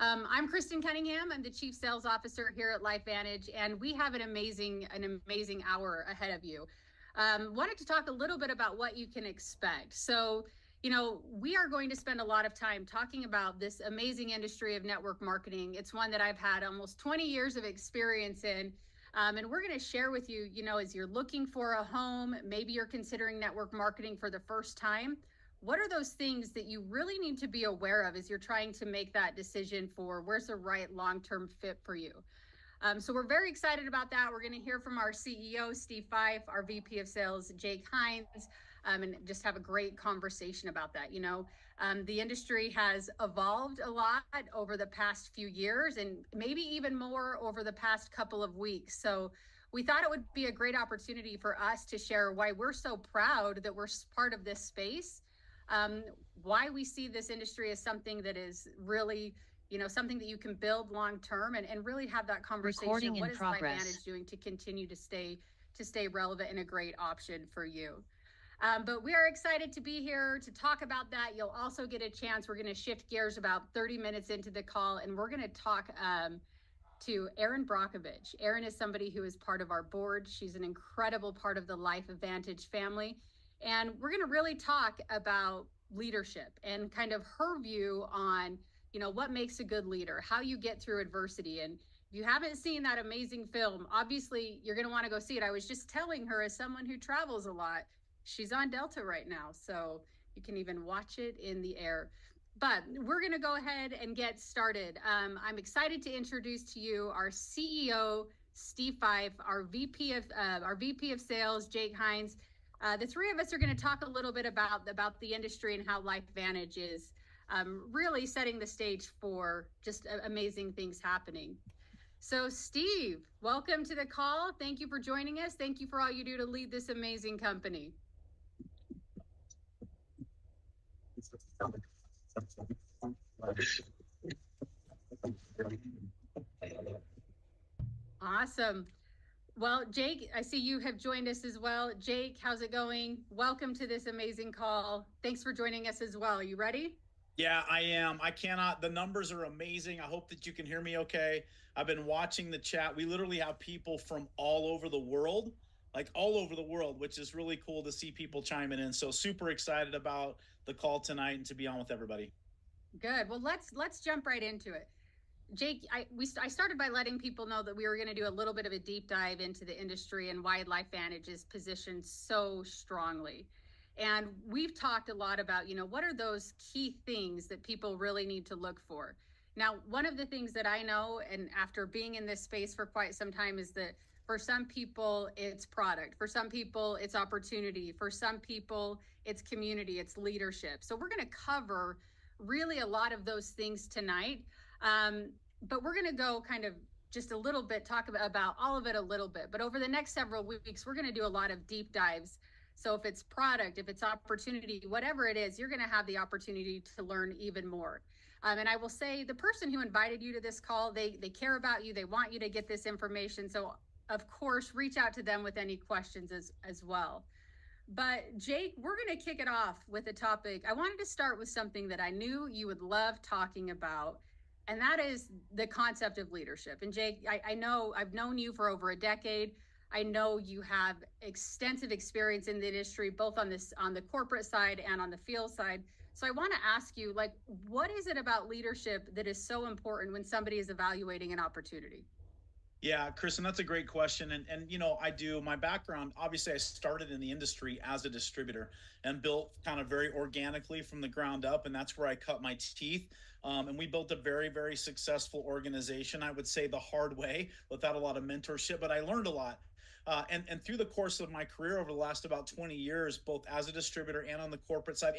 I'm Kristen Cunningham. I'm the Chief Sales Officer here at LifeVantage, and we have an amazing hour ahead of you. Wanted to talk a little bit about what you can expect. So, we are going to spend a lot of time talking about this amazing industry of network marketing. It's one that I've had almost 20 years of experience in. And we're going to share with you, as you're looking for a home, maybe you're considering network marketing for the first time. What are those things that you really need to be aware of as you're trying to make that decision for where's the right long-term fit for you? So we're very excited about that. We're going to hear from our CEO, Steve Fife, our VP of Sales, Jake Hines, and just have a great conversation about that. The industry has evolved a lot over the past few years and maybe even more over the past couple of weeks. So we thought it would be a great opportunity for us to share why we're so proud that we're part of this space. Why we see this industry as something that is really, something that you can build long term and really have that conversation. Recording in progress. What is LifeVantage doing to continue to stay relevant and a great option for you? But we are excited to be here to talk about that. You'll also get a chance. We're going to shift gears about 30 minutes into the call, and we're going to talk to Erin Brockovich. Erin is somebody who is part of our board. She's an incredible part of the LifeVantage family. And we're going to really talk about leadership and kind of her view on, what makes a good leader, how you get through adversity. And if you haven't seen that amazing film, obviously you're going to want to go see it. I was just telling her, as someone who travels a lot, she's on Delta right now. So you can even watch it in the air. But we're going to go ahead and get started. I'm excited to introduce to you our CEO, Steve Fife, our VP of Sales, Jake Hines. The three of us are going to talk a little bit about the industry and how LifeVantage is really setting the stage for just amazing things happening. So Steve, welcome to the call. Thank you for joining us. Thank you for all you do to lead this amazing company. Awesome. Well, Jake, I see you have joined us as well. Jake, how's it going? Welcome to this amazing call. Thanks for joining us as well. Are you ready? Yeah, I am. The numbers are amazing. I hope that you can hear me okay. I've been watching the chat. We literally have people from all over the world, which is really cool to see people chiming in. So super excited about the call tonight and to be on with everybody. Good. Well, let's jump right into it. Jake, I started by letting people know that we were going to do a little bit of a deep dive into the industry and why LifeVantage is positioned so strongly. And we've talked a lot about, what are those key things that people really need to look for? Now, one of the things that I know, and after being in this space for quite some time, is that for some people, it's product. For some people, it's opportunity. For some people, it's community, it's leadership. So we're going to cover really a lot of those things tonight. But we're going to go kind of just a little bit, talk about all of it a little bit. But over the next several weeks, we're going to do a lot of deep dives. So if it's product, if it's opportunity, whatever it is, you're going to have the opportunity to learn even more. And I will say the person who invited you to this call, they care about you. They want you to get this information. So of course, reach out to them with any questions as well. But Jake, we're going to kick it off with a topic. I wanted to start with something that I knew you would love talking about. And that is the concept of leadership. And Jake, I know I've known you for over a decade. I know you have extensive experience in the industry, both on the corporate side and on the field side. So I want to ask you, what is it about leadership that is so important when somebody is evaluating an opportunity? Yeah, Kristen, that's a great question. And I do my background. Obviously, I started in the industry as a distributor and built kind of very organically from the ground up. And that's where I cut my teeth. And we built a very, very successful organization, I would say the hard way, without a lot of mentorship, but I learned a lot. And through the course of my career over the last about 20 years, both as a distributor and on the corporate side,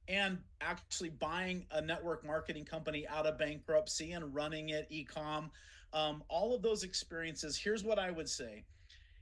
and actually buying a network marketing company out of bankruptcy and running it, e-com, all of those experiences, here's what I would say,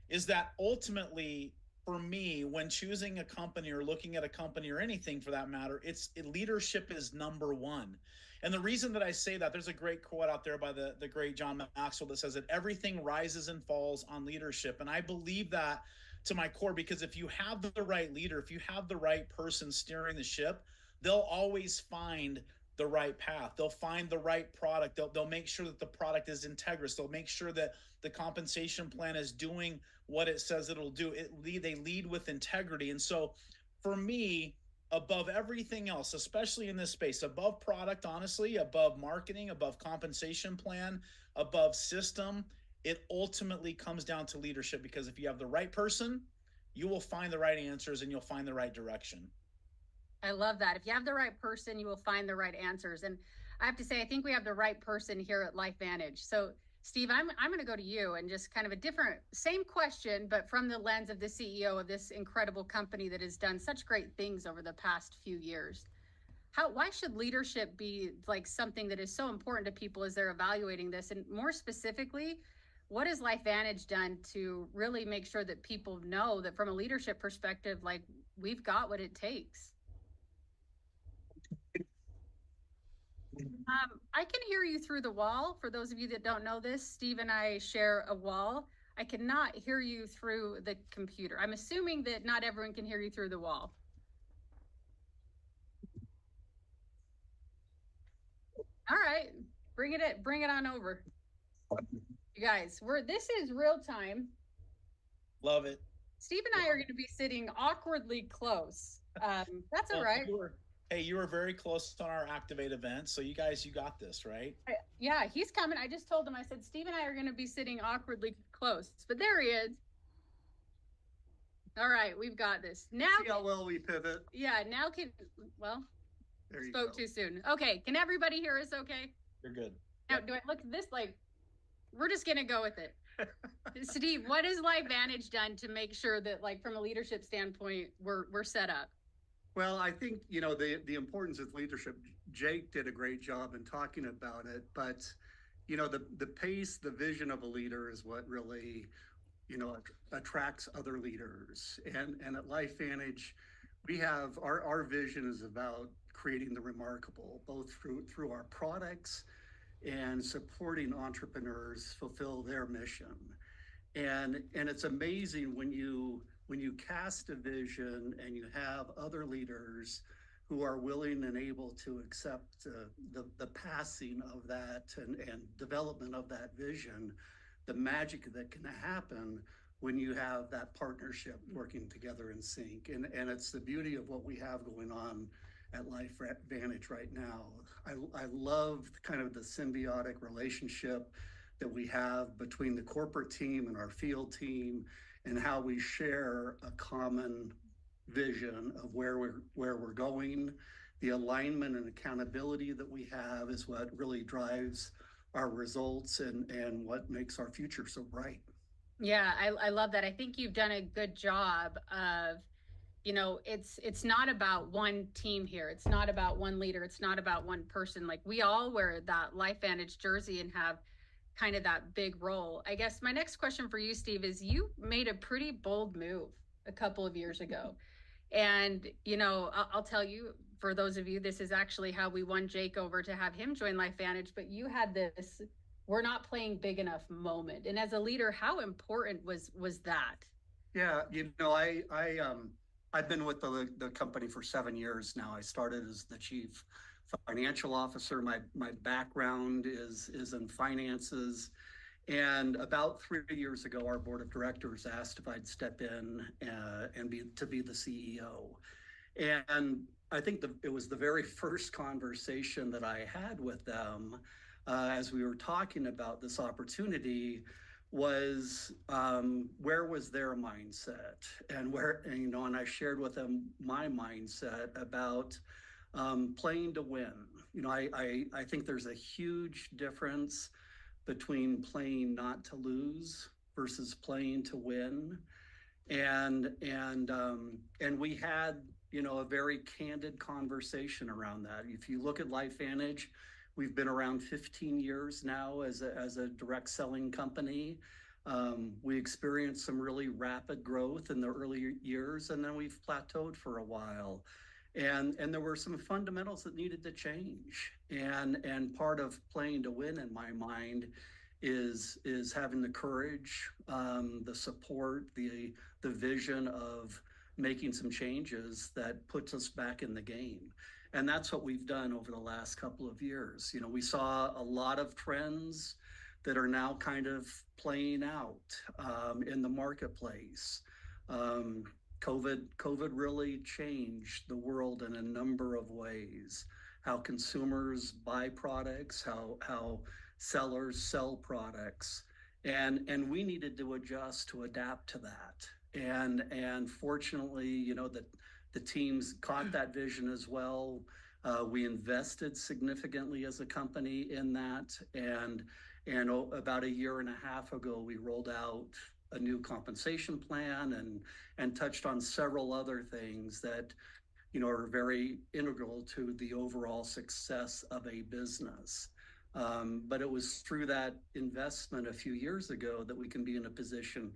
is that ultimately, for me, when choosing a company or looking at a company or anything for that matter, leadership is number one. And the reason that I say that, there's a great quote out there by the great John Maxwell that says that everything rises and falls on leadership. And I believe that to my core, because if you have the right leader, if you have the right person steering the ship, they'll always find the right path. They'll find the right product. They'll make sure that the product is integrous. They'll make sure that the compensation plan is doing what it says it'll do. They lead with integrity. And so for me, above everything else, especially in this space, above product, honestly, above marketing, above compensation plan, above system, it ultimately comes down to leadership, because if you have the right person, you will find the right answers and you'll find the right direction. I love that. If you have the right person, you will find the right answers. And I have to say, I think we have the right person here at LifeVantage. So, Steve, I'm going to go to you and just kind of a different, same question, but from the lens of the CEO of this incredible company that has done such great things over the past few years. Why should leadership be like something that is so important to people as they're evaluating this? And more specifically, what has LifeVantage done to really make sure that people know that from a leadership perspective, like we've got what it takes? I can hear you through the wall. For those of you that don't know this, Steve and I share a wall. I cannot hear you through the computer. I'm assuming that not everyone can hear you through the wall. All right, bring it on over. You guys, this is real time. Love it. Steve and I are going to be sitting awkwardly close. That's all Well, right. hey, you were very close on our Activate event, so you guys, you got this, right? Yeah, he's coming. I just told him, I said, Steve and I are going to be sitting awkwardly close, but there he is. All right, we've got this. Now, see how well we pivot. Yeah, now well, there you spoke go. too soon. Okay, can everybody hear us okay? You're good. Now, do I look at this like, we're just going to go with it. Steve, what has LifeVantage done to make sure that, like, from a leadership standpoint, we're set up? Well, I think, the importance of leadership, Jake did a great job in talking about it, but, the pace, the vision of a leader is what really, attracts other leaders. And at LifeVantage, we have our vision is about creating the remarkable, both through our products and supporting entrepreneurs fulfill their mission. And it's amazing when you cast a vision and you have other leaders who are willing and able to accept the passing of that and development of that vision, the magic that can happen when you have that partnership working together in sync. And it's the beauty of what we have going on at LifeVantage right now. I love kind of the symbiotic relationship that we have between the corporate team and our field team, and how we share a common vision of where we're going. The alignment and accountability that we have is what really drives our results and what makes our future so bright. Yeah, I love that. I think you've done a good job of, it's not about one team here. It's not about one leader. It's not about one person. Like, we all wear that LifeVantage jersey and have kind of that big role. I guess my next question for you, Steve, is you made a pretty bold move a couple of years ago. And, I'll tell you, for those of you, this is actually how we won Jake over to have him join LifeVantage. But you had this, we're not playing big enough moment. And as a leader, how important was that? Yeah, I've been with the company for 7 years now. I started as the chief financial officer. My background is in finances. And about 3 years ago, our board of directors asked if I'd step in and be the CEO. And I think it was the very first conversation that I had with them as we were talking about this opportunity was where was their mindset, and and I shared with them my mindset about playing to win. I think there's a huge difference between playing not to lose versus playing to win. And we had, a very candid conversation around that. If you look at LifeVantage, we've been around 15 years now as a direct selling company. We experienced some really rapid growth in the early years, and then we've plateaued for a while. And there were some fundamentals that needed to change. And part of playing to win, in my mind, is having the courage, the support, the vision of making some changes that puts us back in the game. And that's what we've done over the last couple of years. We saw a lot of trends that are now kind of playing out in the marketplace. Um, COVID really changed the world in a number of ways. How consumers buy products, how sellers sell products, and we needed to adjust to adapt to that. And fortunately, that the teams caught that vision as well. We invested significantly as a company in that, and about a year and a half ago, we rolled out a new compensation plan and touched on several other things that are very integral to the overall success of a business. But it was through that investment a few years ago that we can be in a position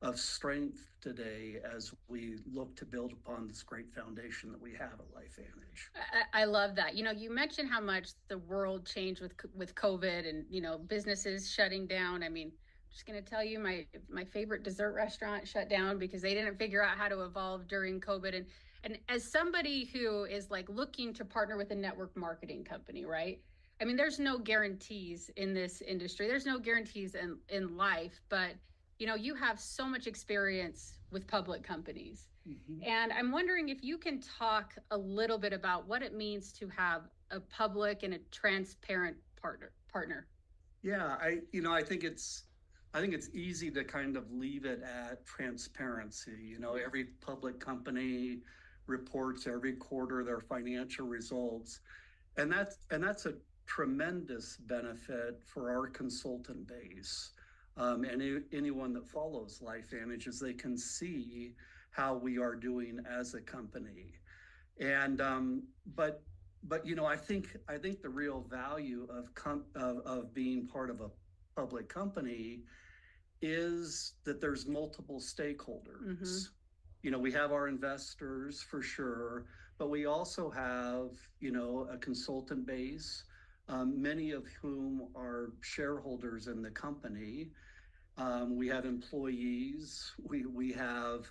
of strength today as we look to build upon this great foundation that we have at LifeVantage. I love that. You mentioned how much the world changed with COVID and businesses shutting down. I mean, I'm just going to tell you, my favorite dessert restaurant shut down because they didn't figure out how to evolve during COVID. And as somebody who is like looking to partner with a network marketing company, right? I mean, there's no guarantees in this industry. There's no guarantees in life, but you have so much experience with public companies. Mm-hmm. And I'm wondering if you can talk a little bit about what it means to have a public and a transparent partner. Yeah, I think it's easy to kind of leave it at transparency. Every public company reports every quarter their financial results, and that's a tremendous benefit for our consultant base. And anyone that follows LifeVantage, is they can see how we are doing as a company. And but I think the real value of being part of a public company is that there's multiple stakeholders. Mm-hmm. We have our investors for sure, but we also have a consultant base, many of whom are shareholders in the company. We have employees. We have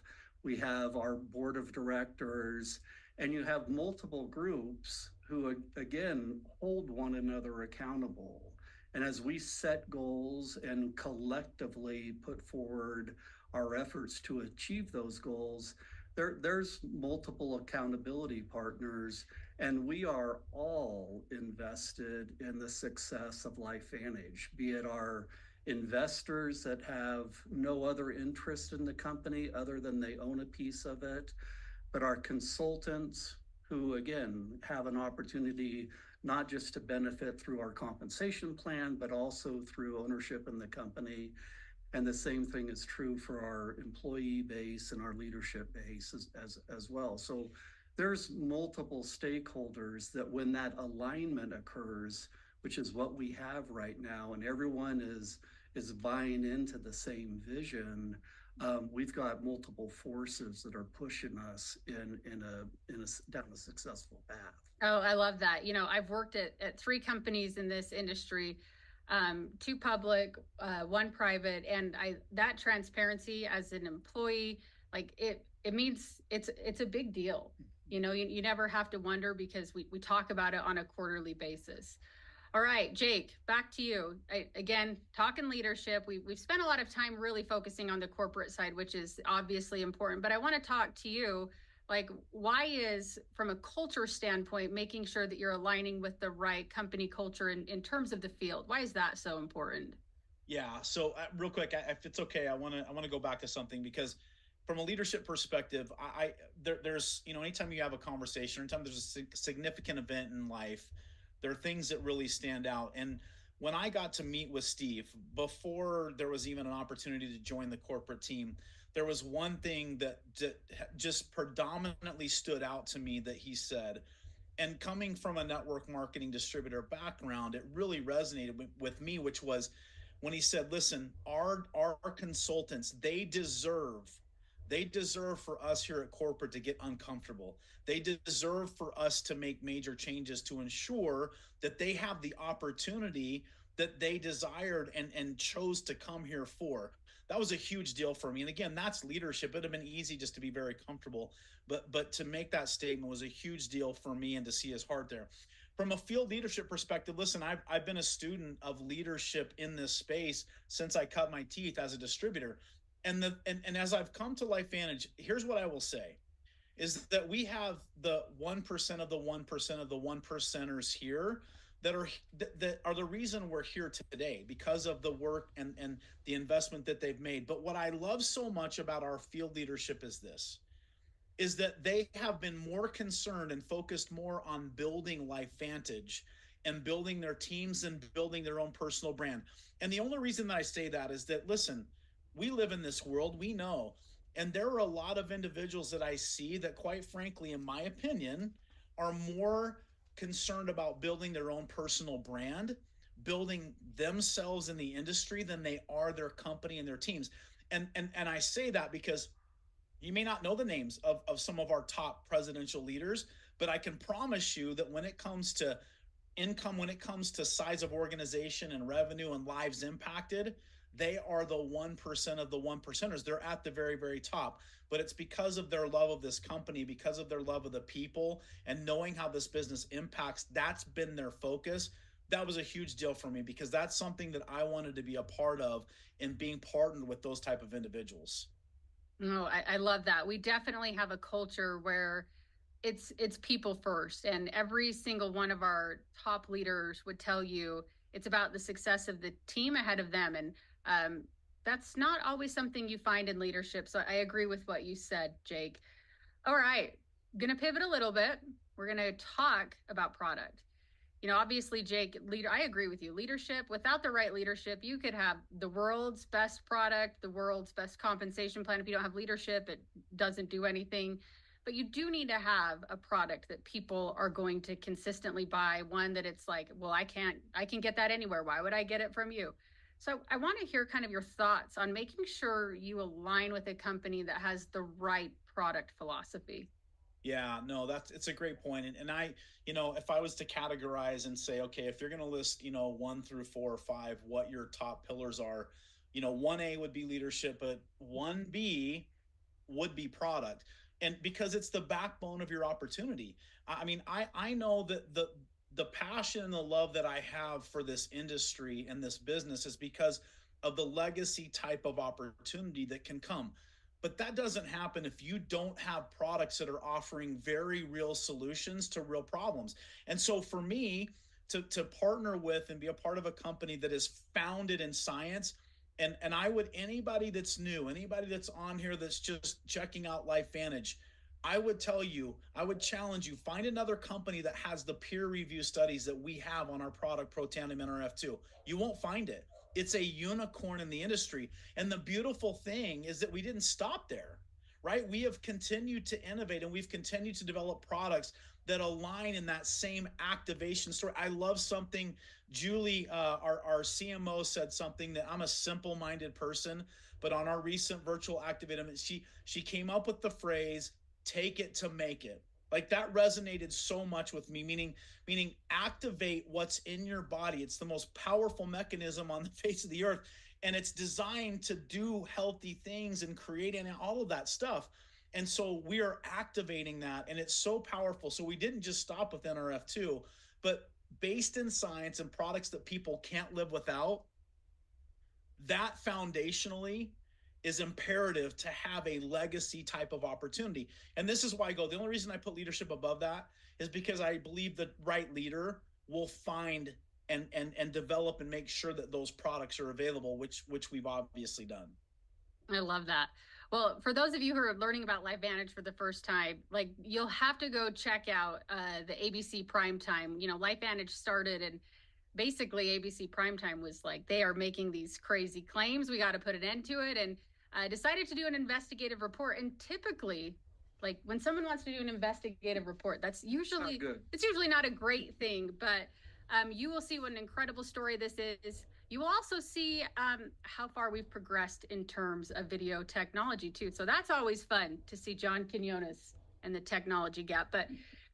our board of directors, and you have multiple groups who again hold one another accountable. And as we set goals and collectively put forward our efforts to achieve those goals, there's multiple accountability partners, and we are all invested in the success of LifeVantage, be it our investors that have no other interest in the company other than they own a piece of it, but our consultants who, again, have an opportunity not just to benefit through our compensation plan, but also through ownership in the company. And the same thing is true for our employee base and our leadership base as well. So there's multiple stakeholders that when that alignment occurs, which is what we have right now, and everyone is buying into the same vision, we've got multiple forces that are pushing us down a successful path. Oh, I love that. I've worked at 3 companies in this industry, 2 public, 1 private, and that transparency as an employee, like it means it's a big deal. You never have to wonder because we talk about it on a quarterly basis. All right, Jake, back to you. Again, talking leadership, we've spent a lot of time really focusing on the corporate side, which is obviously important, but I want to talk to you, like, why is, from a culture standpoint, making sure that you're aligning with the right company culture in terms of the field? Why is that so important? Yeah, so real quick, if it's okay, I want to go back to something because from a leadership perspective, there's, anytime you have a conversation, anytime there's a significant event in life, there are things that really stand out. And when I got to meet with Steve, before there was even an opportunity to join the corporate team, there was one thing that just predominantly stood out to me that he said. And coming from a network marketing distributor background, it really resonated with me, which was when he said, listen, our consultants, they deserve for us here at corporate to get uncomfortable. They deserve for us to make major changes to ensure that they have the opportunity that they desired and chose to come here for. that was a huge deal for me. And again, that's leadership. It'd have been easy just to be very comfortable, but to make that statement was a huge deal for me, and to see his heart there. From a field leadership perspective, listen, I've been a student of leadership in this space since I cut my teeth as a distributor. And as I've come to LifeVantage, here's what I will say is that we have the 1% of the 1% of the 1%ers here that are the reason we're here today, because of the work and the investment that they've made. But what I love so much about our field leadership is that they have been more concerned and focused more on building LifeVantage and building their teams and building their own personal brand. And the only reason that I say that is that, listen, we live in this world, we know, and there are a lot of individuals that I see that, quite frankly, in my opinion, are more concerned about building their own personal brand, building themselves in the industry, than they are their company and their teams. And I say that because you may not know the names of some of our top presidential leaders, but I can promise you that when it comes to income, when it comes to size of organization and revenue and lives impacted, they are the 1% of the 1%ers. They're at the very, very top. But it's because of their love of this company, because of their love of the people, and knowing how this business impacts. That's been their focus. That was a huge deal for me, because that's something that I wanted to be a part of, in being partnered with those type of individuals. No, I love that. We definitely have a culture where it's people first, and every single one of our top leaders would tell you it's about the success of the team ahead of them. And that's not always something you find in leadership. So I agree with what you said, Jake. All right, gonna pivot a little bit. We're gonna talk about product. Obviously, Jake, leader, I agree with you. Leadership, without the right leadership, you could have the world's best product, the world's best compensation plan. If you don't have leadership, it doesn't do anything. But you do need to have a product that people are going to consistently buy, one that it's like, well, I can get that anywhere. Why would I get it from you? So I want to hear kind of your thoughts on making sure you align with a company that has the right product philosophy. Yeah, no, it's a great point. And I, if I was to categorize and say, okay, if you're going to list, 1 through 4 or 5, what your top pillars are, 1A would be leadership, but 1B would be product. And because it's the backbone of your opportunity. I mean, I know that the passion and the love that I have for this industry and this business is because of the legacy type of opportunity that can come. But that doesn't happen if you don't have products that are offering very real solutions to real problems. And so for me, to partner with and be a part of a company that is founded in science, and I would, anybody that's new, anybody that's on here that's just checking out LifeVantage, I would tell you, I would challenge you, find another company that has the peer review studies that we have on our product, Protandim NRF2. You won't find it. It's a unicorn in the industry. And the beautiful thing is that we didn't stop there, right? We have continued to innovate, and we've continued to develop products that align in that same activation story. I love something Julie, our CMO, said something that, I'm a simple-minded person, but on our recent virtual activate event, she came up with the phrase, take it to make it. Like, that resonated so much with me, meaning activate what's in your body. It's the most powerful mechanism on the face of the earth, and it's designed to do healthy things and create and all of that stuff. And so we are activating that, and it's so powerful. So we didn't just stop with NRF2, but based in science and products that people can't live without, that foundationally is imperative to have a legacy type of opportunity. And this is why I go, the only reason I put leadership above that is because I believe the right leader will find and develop and make sure that those products are available, which we've obviously done. I love that. Well, for those of you who are learning about LifeVantage for the first time, like, you'll have to go check out the ABC Primetime. LifeVantage started, and basically ABC Primetime was like, they are making these crazy claims. We got to put an end to it. And I decided to do an investigative report. And typically, like, when someone wants to do an investigative report, it's usually not a great thing, but you will see what an incredible story this is. You will also see how far we've progressed in terms of video technology too. So that's always fun to see John Quinones and the technology gap. But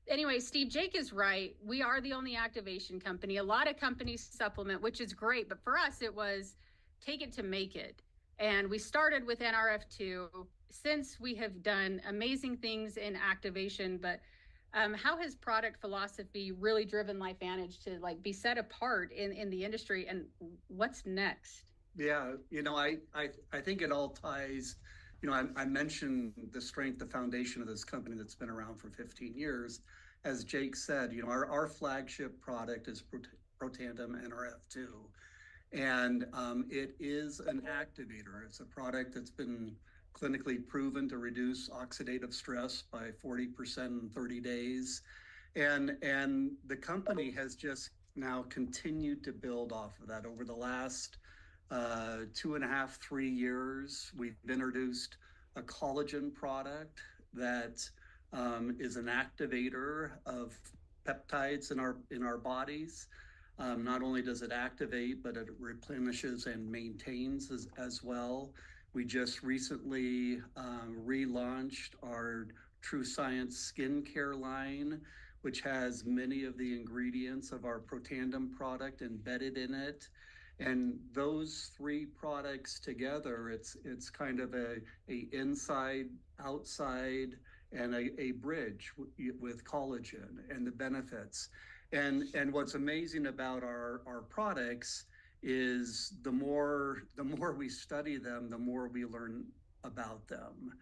anyway, Steve, Jake is right. We are the only activation company. A lot of companies supplement, which is great. But for us, it was take it to make it. And we started with NRF2. Since we have done amazing things in activation, but how has product philosophy really driven LifeVantage to like be set apart in the industry, and what's next? Yeah, I think it all ties. I mentioned the strength, the foundation of this company that's been around for 15 years. As Jake said, our flagship product is Protandim NRF2. And it is an activator. It's a product that's been clinically proven to reduce oxidative stress by 40% in 30 days. And the company has just now continued to build off of that over the last 2.5, 3 years. We've introduced a collagen product that is an activator of peptides in our bodies. Not only does it activate, but it replenishes and maintains as well. We just recently relaunched our True Science skincare line, which has many of the ingredients of our Protandim product embedded in it. And those three products together, it's kind of a inside, outside, and a bridge with collagen and the benefits. And what's amazing about our products is the more we study them, the more we learn about them.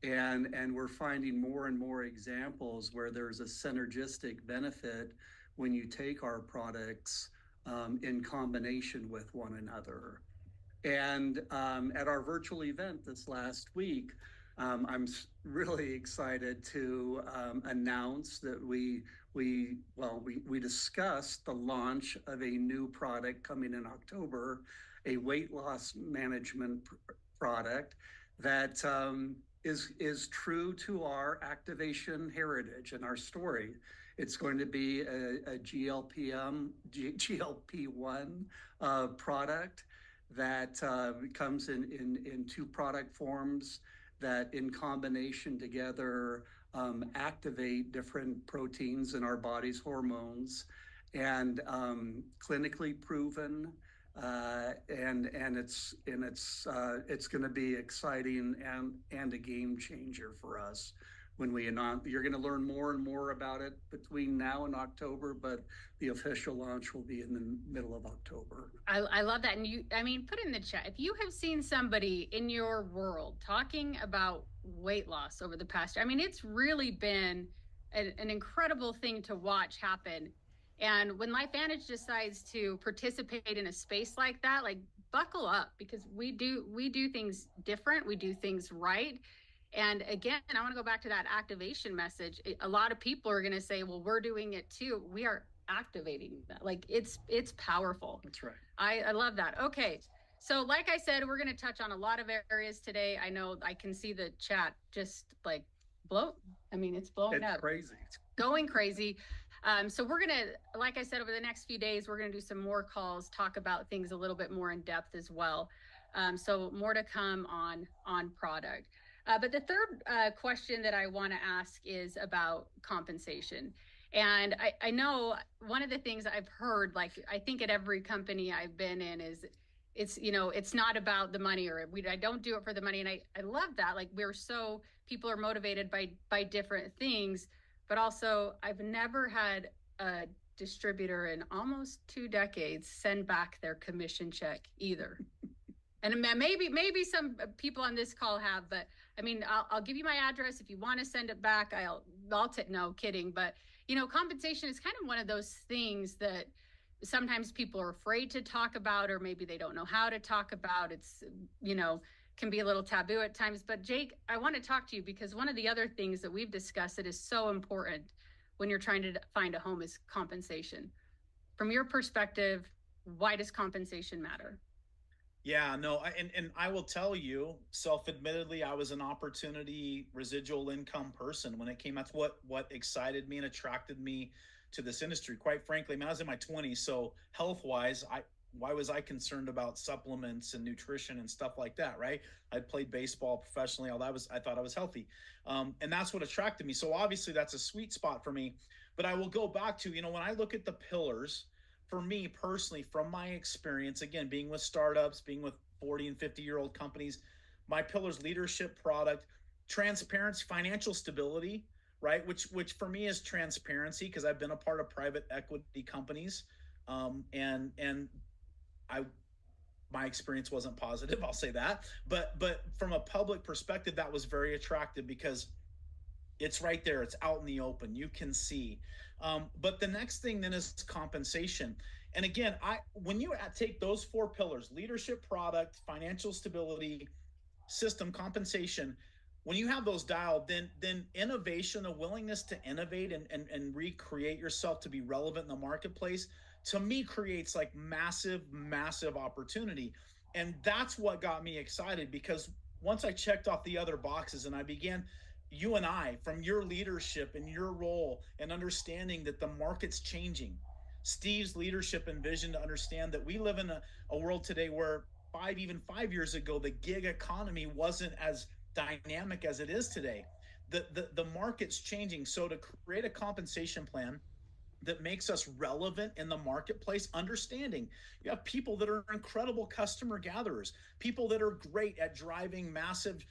And we're finding more and more examples where there's a synergistic benefit when you take our products in combination with one another. And at our virtual event this last week, I'm really excited to announce that we discussed the launch of a new product coming in October, a weight loss management product that is true to our activation heritage and our story. It's going to be a GLP-1 product that comes in two product forms that in combination together activate different proteins in our body's hormones, and clinically proven, and it's going to be exciting and a game changer for us when we announce. You're going to learn more and more about it between now and October, but the official launch will be in the middle of October. I love that. And put in the chat, if you have seen somebody in your world talking about weight loss over the past year, it's really been an incredible thing to watch happen. And when LifeVantage decides to participate in a space like that, like buckle up, because we do things different. We do things right. And again, I want to go back to that activation message. A lot of people are going to say, well, we're doing it too. We are activating that. Like it's powerful. That's right. I love that. Okay. So like I said, we're going to touch on a lot of areas today. I know I can see the chat just like it's blowing up. It's crazy. It's going crazy. So we're going to, like I said, over the next few days, we're going to do some more calls, talk about things a little bit more in depth as well. So more to come on product. But the third question that I want to ask is about compensation. And I know one of the things I've heard, like I think at every company I've been in, is it's not about the money, or I don't do it for the money. And I love that. Like people are motivated by different things, but also I've never had a distributor in almost 2 decades send back their commission check either. And maybe some people on this call have, but I'll give you my address if you want to send it back. No kidding. But compensation is kind of one of those things that sometimes people are afraid to talk about, or maybe they don't know how to talk about. It's, can be a little taboo at times. But Jake, I want to talk to you because one of the other things that we've discussed that is so important when you're trying to find a home is compensation. From your perspective, why does compensation matter? Yeah, no, and I will tell you, self-admittedly, I was an opportunity residual income person when it came. That's what excited me and attracted me to this industry. Quite frankly, I was in my 20s, so health-wise, why was I concerned about supplements and nutrition and stuff like that, right? I played baseball professionally. I thought I was healthy, and that's what attracted me. So obviously, that's a sweet spot for me. But I will go back to, when I look at the pillars. For me personally, from my experience, again, being with startups, being with 40 and 50-year-old companies. My pillars: leadership, product, transparency, financial stability, right? Which for me is transparency, because I've been a part of private equity companies, and I my experience wasn't positive. I'll say that, but from a public perspective, that was very attractive because it's right there. It's out in the open. You can see. But the next thing then is compensation. And again, I when you take those four pillars: leadership, product, financial stability, system, compensation, when you have those dialed, then innovation, a willingness to innovate and recreate yourself to be relevant in the marketplace, to me creates like massive opportunity. And that's what got me excited, because once I checked off the other boxes and I began, you and I, from your leadership and your role and understanding that the market's changing, Steve's leadership and vision to understand that we live in a world today where even 5 years ago, the gig economy wasn't as dynamic as it is today. The market's changing. So to create a compensation plan that makes us relevant in the marketplace, understanding you have people that are incredible customer gatherers, people that are great at driving massive,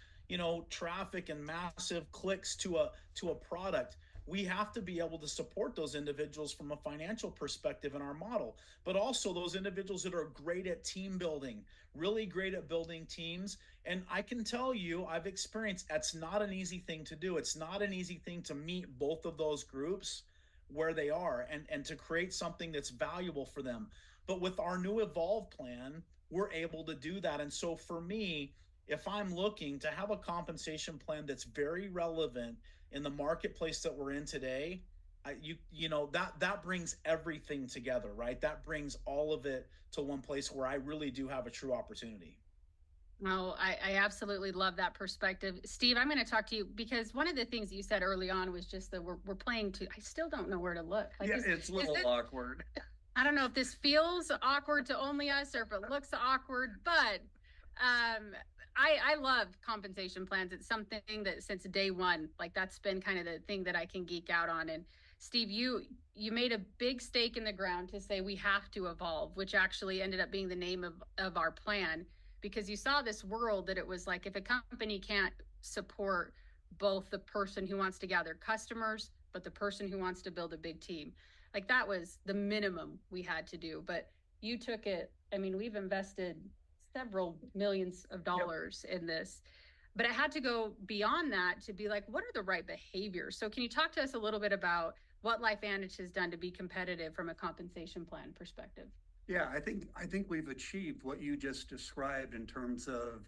traffic and massive clicks to a product. We have to be able to support those individuals from a financial perspective in our model, but also those individuals that are great at team building, really great at building teams. And I can tell you, I've experienced, that's not an easy thing to do. It's not an easy thing to meet both of those groups where they are, and to create something that's valuable for them. But with our new Evolve plan, we're able to do that. And so for me, if I'm looking to have a compensation plan that's very relevant in the marketplace that we're in today, that brings everything together, right? That brings all of it to one place where I really do have a true opportunity. Oh, I absolutely love that perspective. Steve, I'm going to talk to you because one of the things you said early on was just that we're playing to, I still don't know where to look. Like, yeah, it's a little awkward. I don't know if this feels awkward to only us or if it looks awkward, but I love compensation plans. It's something that since day one, like that's been kind of the thing that I can geek out on. And Steve, you made a big stake in the ground to say we have to evolve, which actually ended up being the name of our plan, because you saw this world that it was like, if a company can't support both the person who wants to gather customers, but the person who wants to build a big team, like that was the minimum we had to do. But you took it. I mean, we've invested several millions of dollars in this, but it had to go beyond that to be like, what are the right behaviors? So can you talk to us a little bit about what LifeVantage has done to be competitive from a compensation plan perspective? Yeah, I think we've achieved what you just described in terms of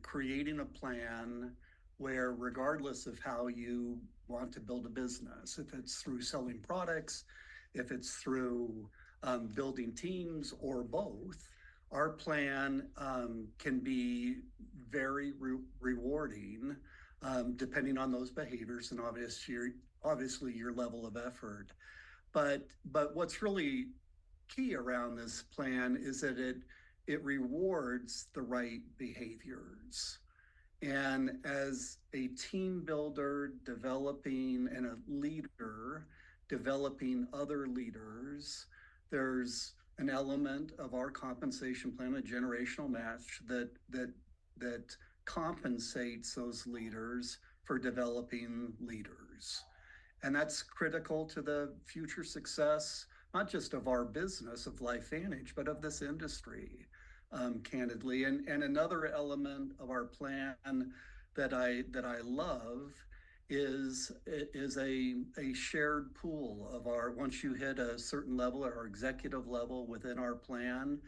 creating a plan where, regardless of how you want to build a business, if it's through selling products, if it's through building teams, or both, our plan can be very rewarding, depending on those behaviors and obviously your level of effort. But what's really key around this plan is that it rewards the right behaviors. And as a team builder developing and a leader developing other leaders, there's an element of our compensation plan, a generational match that compensates those leaders for developing leaders. And that's critical to the future success, not just of our business, of LifeVantage, but of this industry, candidly. And another element of our plan that I love is a shared pool of our, once you hit a certain level, or executive level within our plan,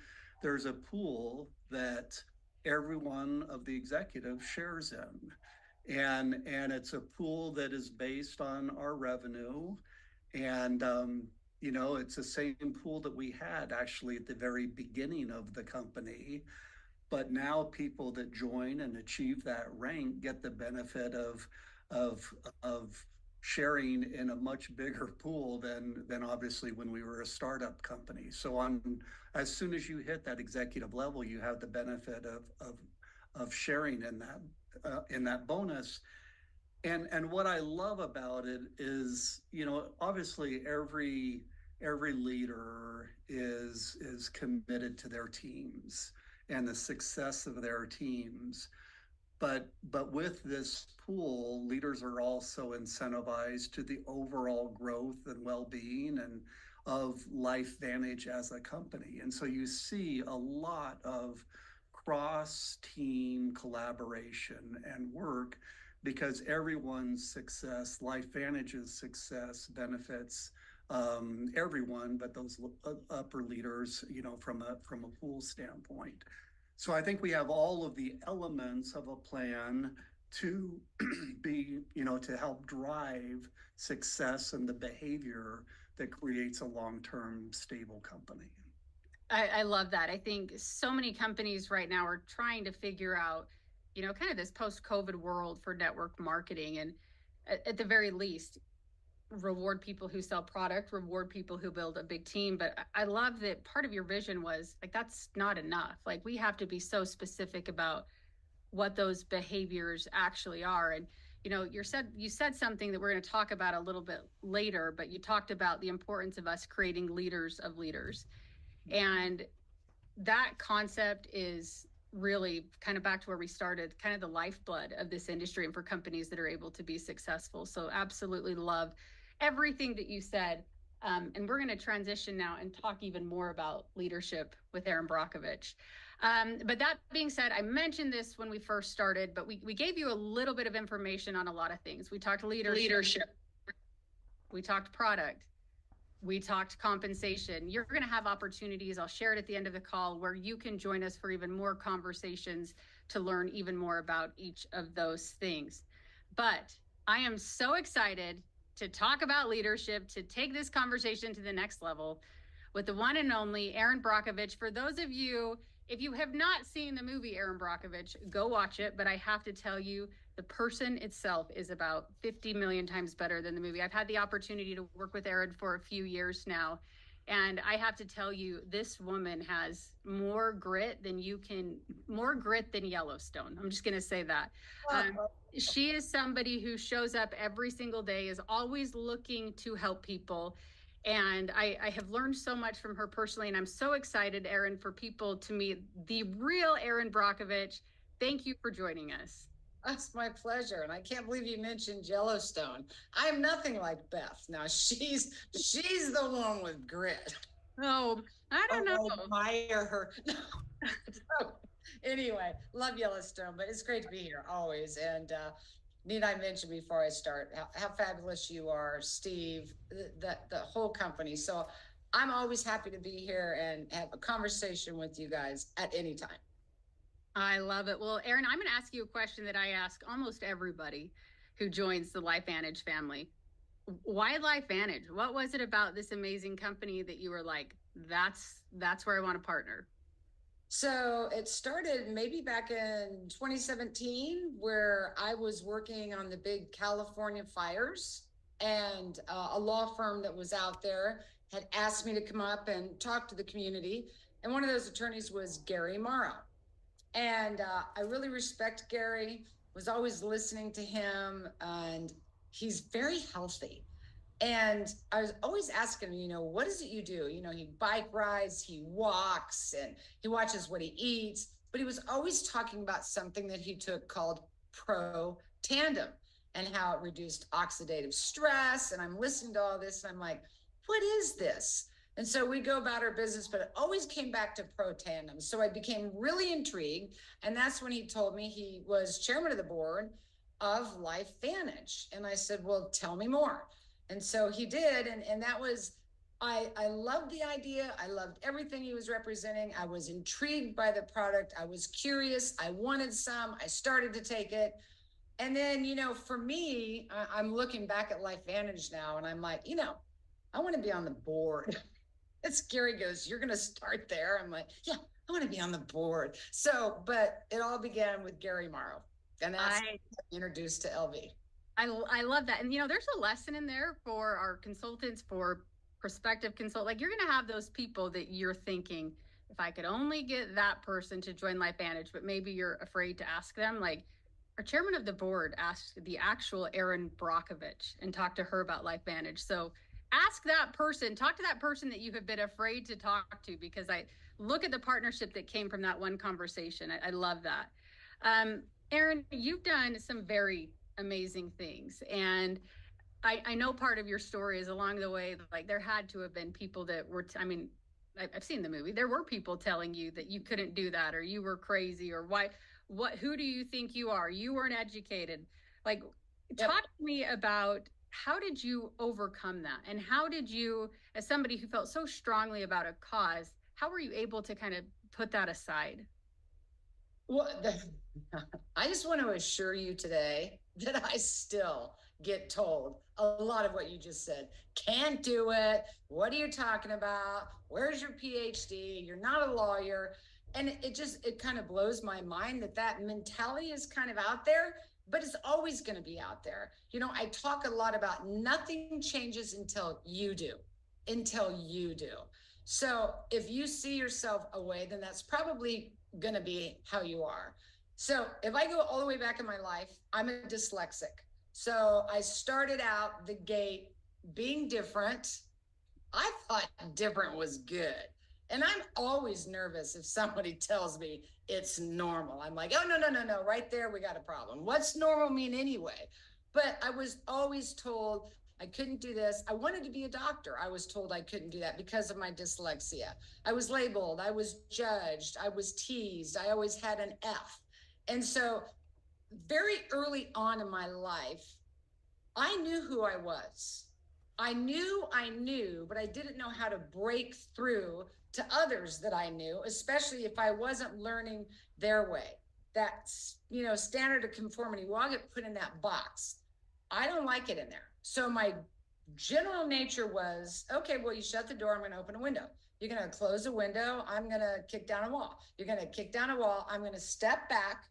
there's a pool that every one of the executives shares in. And it's a pool that is based on our revenue. And it's the same pool that we had actually at the very beginning of the company. But now people that join and achieve that rank get the benefit of sharing in a much bigger pool than obviously when we were a startup company. So as soon as you hit that executive level, you have the benefit of sharing in that bonus. And what I love about it is, obviously every leader is committed to their teams, and the success of their teams. But with this pool, leaders are also incentivized to the overall growth and well-being and of LifeVantage as a company. And so you see a lot of cross-team collaboration and work because everyone's success, LifeVantage's success benefits everyone, but those upper leaders, from a pool standpoint. So I think we have all of the elements of a plan to be, to help drive success and the behavior that creates a long-term stable company. I love that. I think so many companies right now are trying to figure out, kind of this post-COVID world for network marketing. And at the very least, reward people who sell product, reward people who build a big team. But I love that part of your vision was like, that's not enough. Like, we have to be so specific about what those behaviors actually are. And you said something that we're going to talk about a little bit later, but you talked about the importance of us creating leaders of leaders. And that concept is really kind of back to where we started, kind of the lifeblood of this industry and for companies that are able to be successful. So absolutely love everything that you said. And we're going to transition now and talk even more about leadership with Erin Brockovich. But that being said, I mentioned this when we first started, but we gave you a little bit of information on a lot of things. We talked leadership. We talked product. We talked compensation. You're going to have opportunities. I'll share it at the end of the call where you can join us for even more conversations to learn even more about each of those things. But I am so excited to talk about leadership, to take this conversation to the next level with the one and only Erin Brockovich. For those of you, if you have not seen the movie Erin Brockovich, go watch it. But I have to tell you, the person itself is about 50 million times better than the movie. I've had the opportunity to work with Erin for a few years now. And I have to tell you, this woman has more grit than Yellowstone. I'm just going to say that. She is somebody who shows up every single day, is always looking to help people. And I have learned so much from her personally. And I'm so excited, Erin, for people to meet the real Erin Brockovich. Thank you for joining us. That's my pleasure. And I can't believe you mentioned Yellowstone. I'm nothing like Beth. Now she's the one with grit. Oh, I don't know. I admire her. So, anyway, love Yellowstone, but it's great to be here always. And need I mention before I start how fabulous you are, Steve, the whole company. So I'm always happy to be here and have a conversation with you guys at any time. I love it. Well, Erin, I'm going to ask you a question that I ask almost everybody who joins the LifeVantage family. Why LifeVantage? What was it about this amazing company that you were like, that's where I want to partner? So it started maybe back in 2017, where I was working on the big California fires, and a law firm that was out there had asked me to come up and talk to the community. And one of those attorneys was Gary Morrow. And I really respect Gary, was always listening to him, and he's very healthy. And I was always asking him, what is it you do? He bike rides, he walks, and he watches what he eats, but he was always talking about something that he took called Pro Tandem and how it reduced oxidative stress. And I'm listening to all this and I'm like, what is this? And so we go about our business, but it always came back to Pro Tandem. So I became really intrigued. And that's when he told me he was chairman of the board of LifeVantage. And I said, well, tell me more. And so he did. And that was, I loved the idea. I loved everything he was representing. I was intrigued by the product. I was curious. I wanted some. I started to take it. And then, for me, I'm looking back at LifeVantage now and I'm like, I want to be on the board. It's Gary goes, you're going to start there. I'm like, yeah, I want to be on the board. So, but it all began with Gary Morrow. And that's introduced to LV. I love that. And, there's a lesson in there for our consultants, for prospective consult. Like, you're going to have those people that you're thinking, if I could only get that person to join LifeVantage, but maybe you're afraid to ask them. Like, our chairman of the board asked the actual Erin Brockovich and talked to her about LifeVantage. So ask that person, talk to that person that you have been afraid to talk to, because look at the partnership that came from that one conversation. I love that. Erin, you've done some very amazing things. And I know part of your story is along the way, like there had to have been people that were, I mean, I've seen the movie. There were people telling you that you couldn't do that or you were crazy or who do you think you are? You weren't educated. Like, talk to me about how did you overcome that? And how did you, as somebody who felt so strongly about a cause, how were you able to kind of put that aside? Well, I just want to assure you today that I still get told a lot of what you just said. Can't do it. What are you talking about? Where's your PhD? You're not a lawyer. And it kind of blows my mind that mentality is kind of out there, but it's always going to be out there. You know, I talk a lot about nothing changes until you do, until you do. So if you see yourself a way, then that's probably going to be how you are. So if I go all the way back in my life, I'm a dyslexic. So I started out the gate being different. I thought different was good. And I'm always nervous if somebody tells me it's normal. I'm like, oh, no. Right there, we got a problem. What's normal mean anyway? But I was always told I couldn't do this. I wanted to be a doctor. I was told I couldn't do that because of my dyslexia. I was labeled, I was judged, I was teased. I always had an F. And so very early on in my life, I knew who I was. I knew, but I didn't know how to break through to others that I knew, especially if I wasn't learning their way. That's, standard of conformity. Well, I'll get put in that box. I don't like it in there. So my general nature was, okay, well, you shut the door, I'm going to open a window. You're going to close a window, I'm going to kick down a wall. You're going to kick down a wall, I'm going to step back,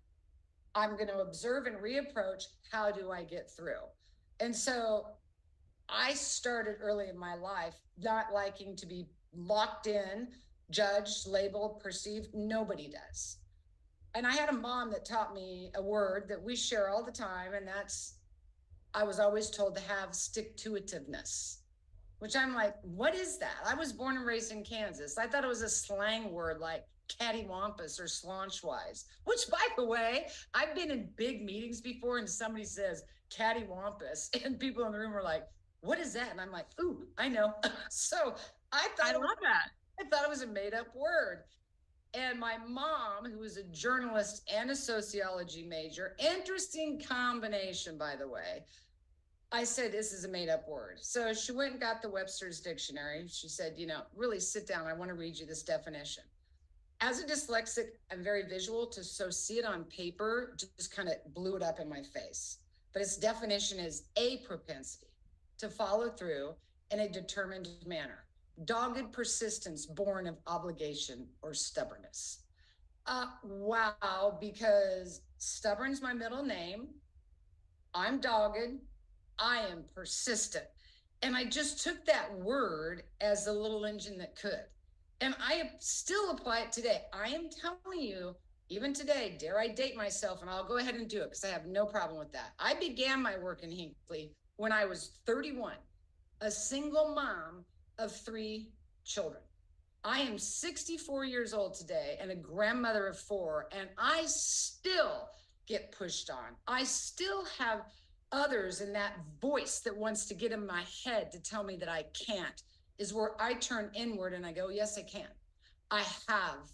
I'm going to observe and reapproach. How do I get through? And so I started early in my life not liking to be locked in, judged, labeled, perceived. Nobody does. And I had a mom that taught me a word that we share all the time, and that's, I was always told to have stick-to-itiveness, which I'm like, what is that? I was born and raised in Kansas. I thought it was a slang word like cattywampus or slaunchwise, which, by the way, I've been in big meetings before and somebody says cattywampus and people in the room are like, what is that? And I'm like, ooh, I know. So I love that. I thought it was a made up word. And my mom, who was a journalist and a sociology major, interesting combination, by the way, I said, this is a made up word. So she went and got the Webster's dictionary. She said, really sit down. I want to read you this definition. As a dyslexic, I'm very visual, so see it on paper just kind of blew it up in my face. But its definition is a propensity to follow through in a determined manner. Dogged persistence born of obligation or stubbornness. Wow, because stubborn's my middle name. I'm dogged. I am persistent. And I just took that word as a little engine that could. And I still apply it today. I am telling you, even today, dare I date myself, and I'll go ahead and do it because I have no problem with that. I began my work in Hinckley when I was 31, a single mom of 3 children. I am 64 years old today and a grandmother of 4, and I still get pushed on. I still have others in that voice that wants to get in my head to tell me that I can't, is where I turn inward and I go, yes, I can. I have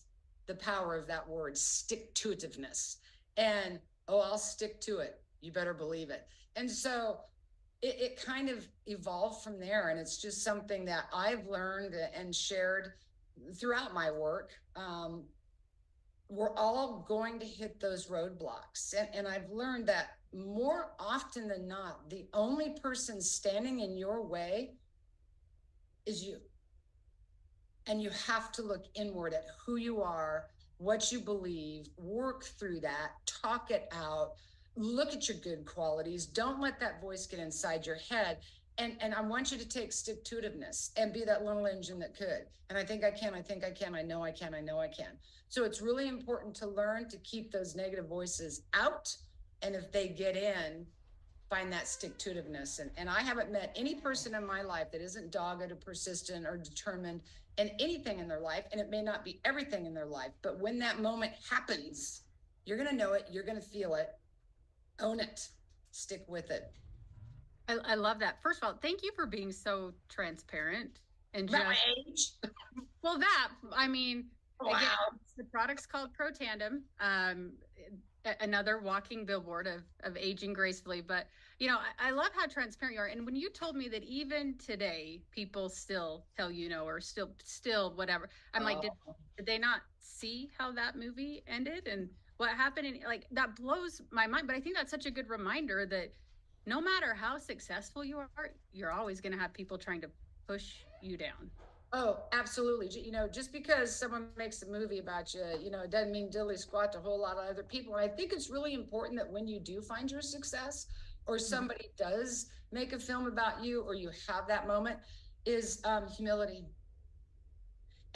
the power of that word, stick-to-itiveness. And, I'll stick to it. You better believe it. And so it kind of evolved from there. And it's just something that I've learned and shared throughout my work. We're all going to hit those roadblocks. And I've learned that more often than not, the only person standing in your way is you. And you have to look inward at who you are, what you believe, work through that, talk it out, look at your good qualities. Don't let that voice get inside your head. And I want you to take stick-to-itiveness and be that little engine that could. And I think I can, I know I can. So it's really important to learn to keep those negative voices out. And if they get in, find that stick-to-itiveness. And I haven't met any person in my life that isn't dogged or persistent or determined in anything in their life. And it may not be everything in their life, but when that moment happens, you're going to know it. You're going to feel it. Own it. Stick with it. I love that. First of all, thank you for being so transparent and just My age. well, that I mean, Wow. again, the product's called Pro Tandem. Another walking billboard of aging gracefully. But you know, I love how transparent you are. And when you told me that even today people still tell you no, or still whatever, I'm like, did they not see how that movie ended and what happened? And like that blows my mind. But I think that's such a good reminder that no matter how successful you are, you're always going to have people trying to push you down. Oh, absolutely. You know, just because someone makes a movie about you, you know, it doesn't mean dilly squat to a whole lot of other people. And I think it's really important that when you do find your success, or somebody does make a film about you, or you have that moment, is humility.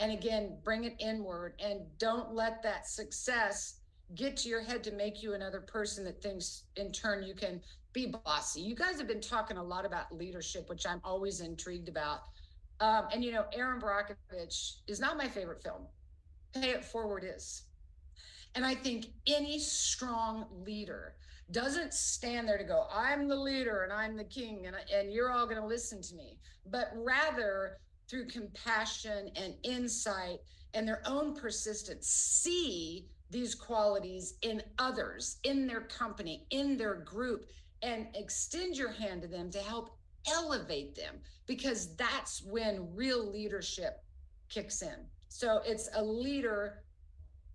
And again, bring it inward, and don't let that success get to your head to make you another person that thinks in turn you can be bossy. You guys have been talking a lot about leadership, which I'm always intrigued about. And you know, Erin Brockovich is not my favorite film. Pay It Forward is. And I think any strong leader doesn't stand there to go, I'm the leader and I'm the king and you're all going to listen to me, but rather through compassion and insight and their own persistence, see these qualities in others, in their company, in their group, and extend your hand to them to help elevate them, because that's when real leadership kicks in. So it's a leader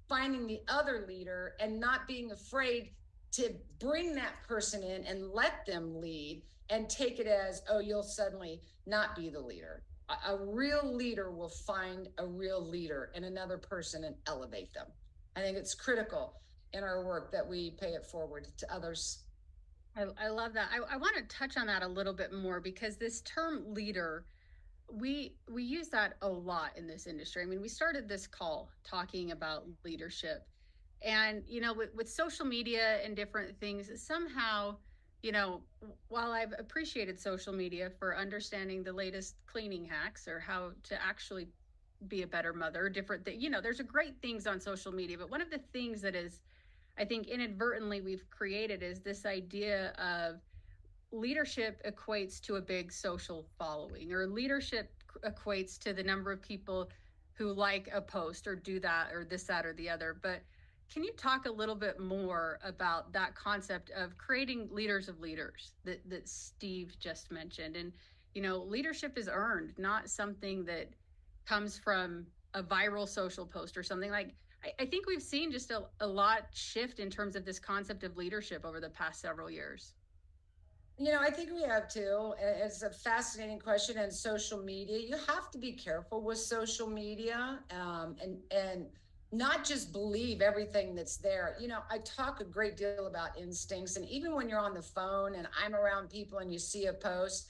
finding the other leader and not being afraid to bring that person in and let them lead, and take it as, oh, you'll suddenly not be the leader. A real leader will find a real leader in another person and elevate them. I think it's critical in our work that we pay it forward to others. I love that. I want to touch on that a little bit more, because this term leader, we use that a lot in this industry. I mean, we started this call talking about leadership, and you know, with social media and different things, somehow, you know, while I've appreciated social media for understanding the latest cleaning hacks or how to actually be a better mother, different you know, there's a great things on social media, but one of the things that is, I think, inadvertently we've created is this idea of leadership equates to a big social following, or leadership equates to the number of people who like a post or do that or this, that, or the other. But can you talk a little bit more about that concept of creating leaders of leaders that Steve just mentioned? And, you know, leadership is earned, not something that comes from a viral social post or something. Like, I think we've seen just a lot shift in terms of this concept of leadership over the past several years. You know, I think we have to. It's a fascinating question. And social media, you have to be careful with social media, and not just believe everything that's there. You know, I talk a great deal about instincts, and even when you're on the phone and I'm around people and you see a post,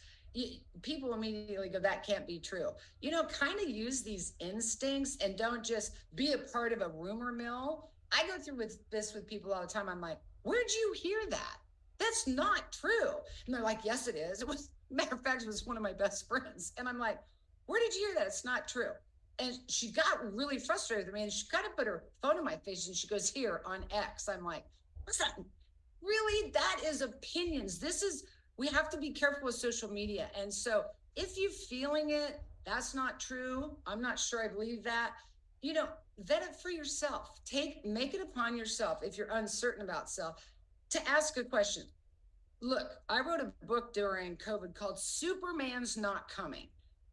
people immediately go, that can't be true. You know, kind of use these instincts and don't just be a part of a rumor mill. I go through this with people all the time. I'm like, where'd you hear that? That's not true. And they're like, yes, it is. It was, matter of fact, it was one of my best friends. And I'm like, where did you hear that? It's not true. And she got really frustrated with me, and she kind of put her phone in my face and she goes, here on X. I'm like, what's that? Really? That is opinions. We have to be careful with social media. And so if you're feeling it, that's not true. I'm not sure I believe that. You know, vet it for yourself. Make it upon yourself, if you're uncertain about self, to ask a question. Look, I wrote a book during COVID called Superman's Not Coming.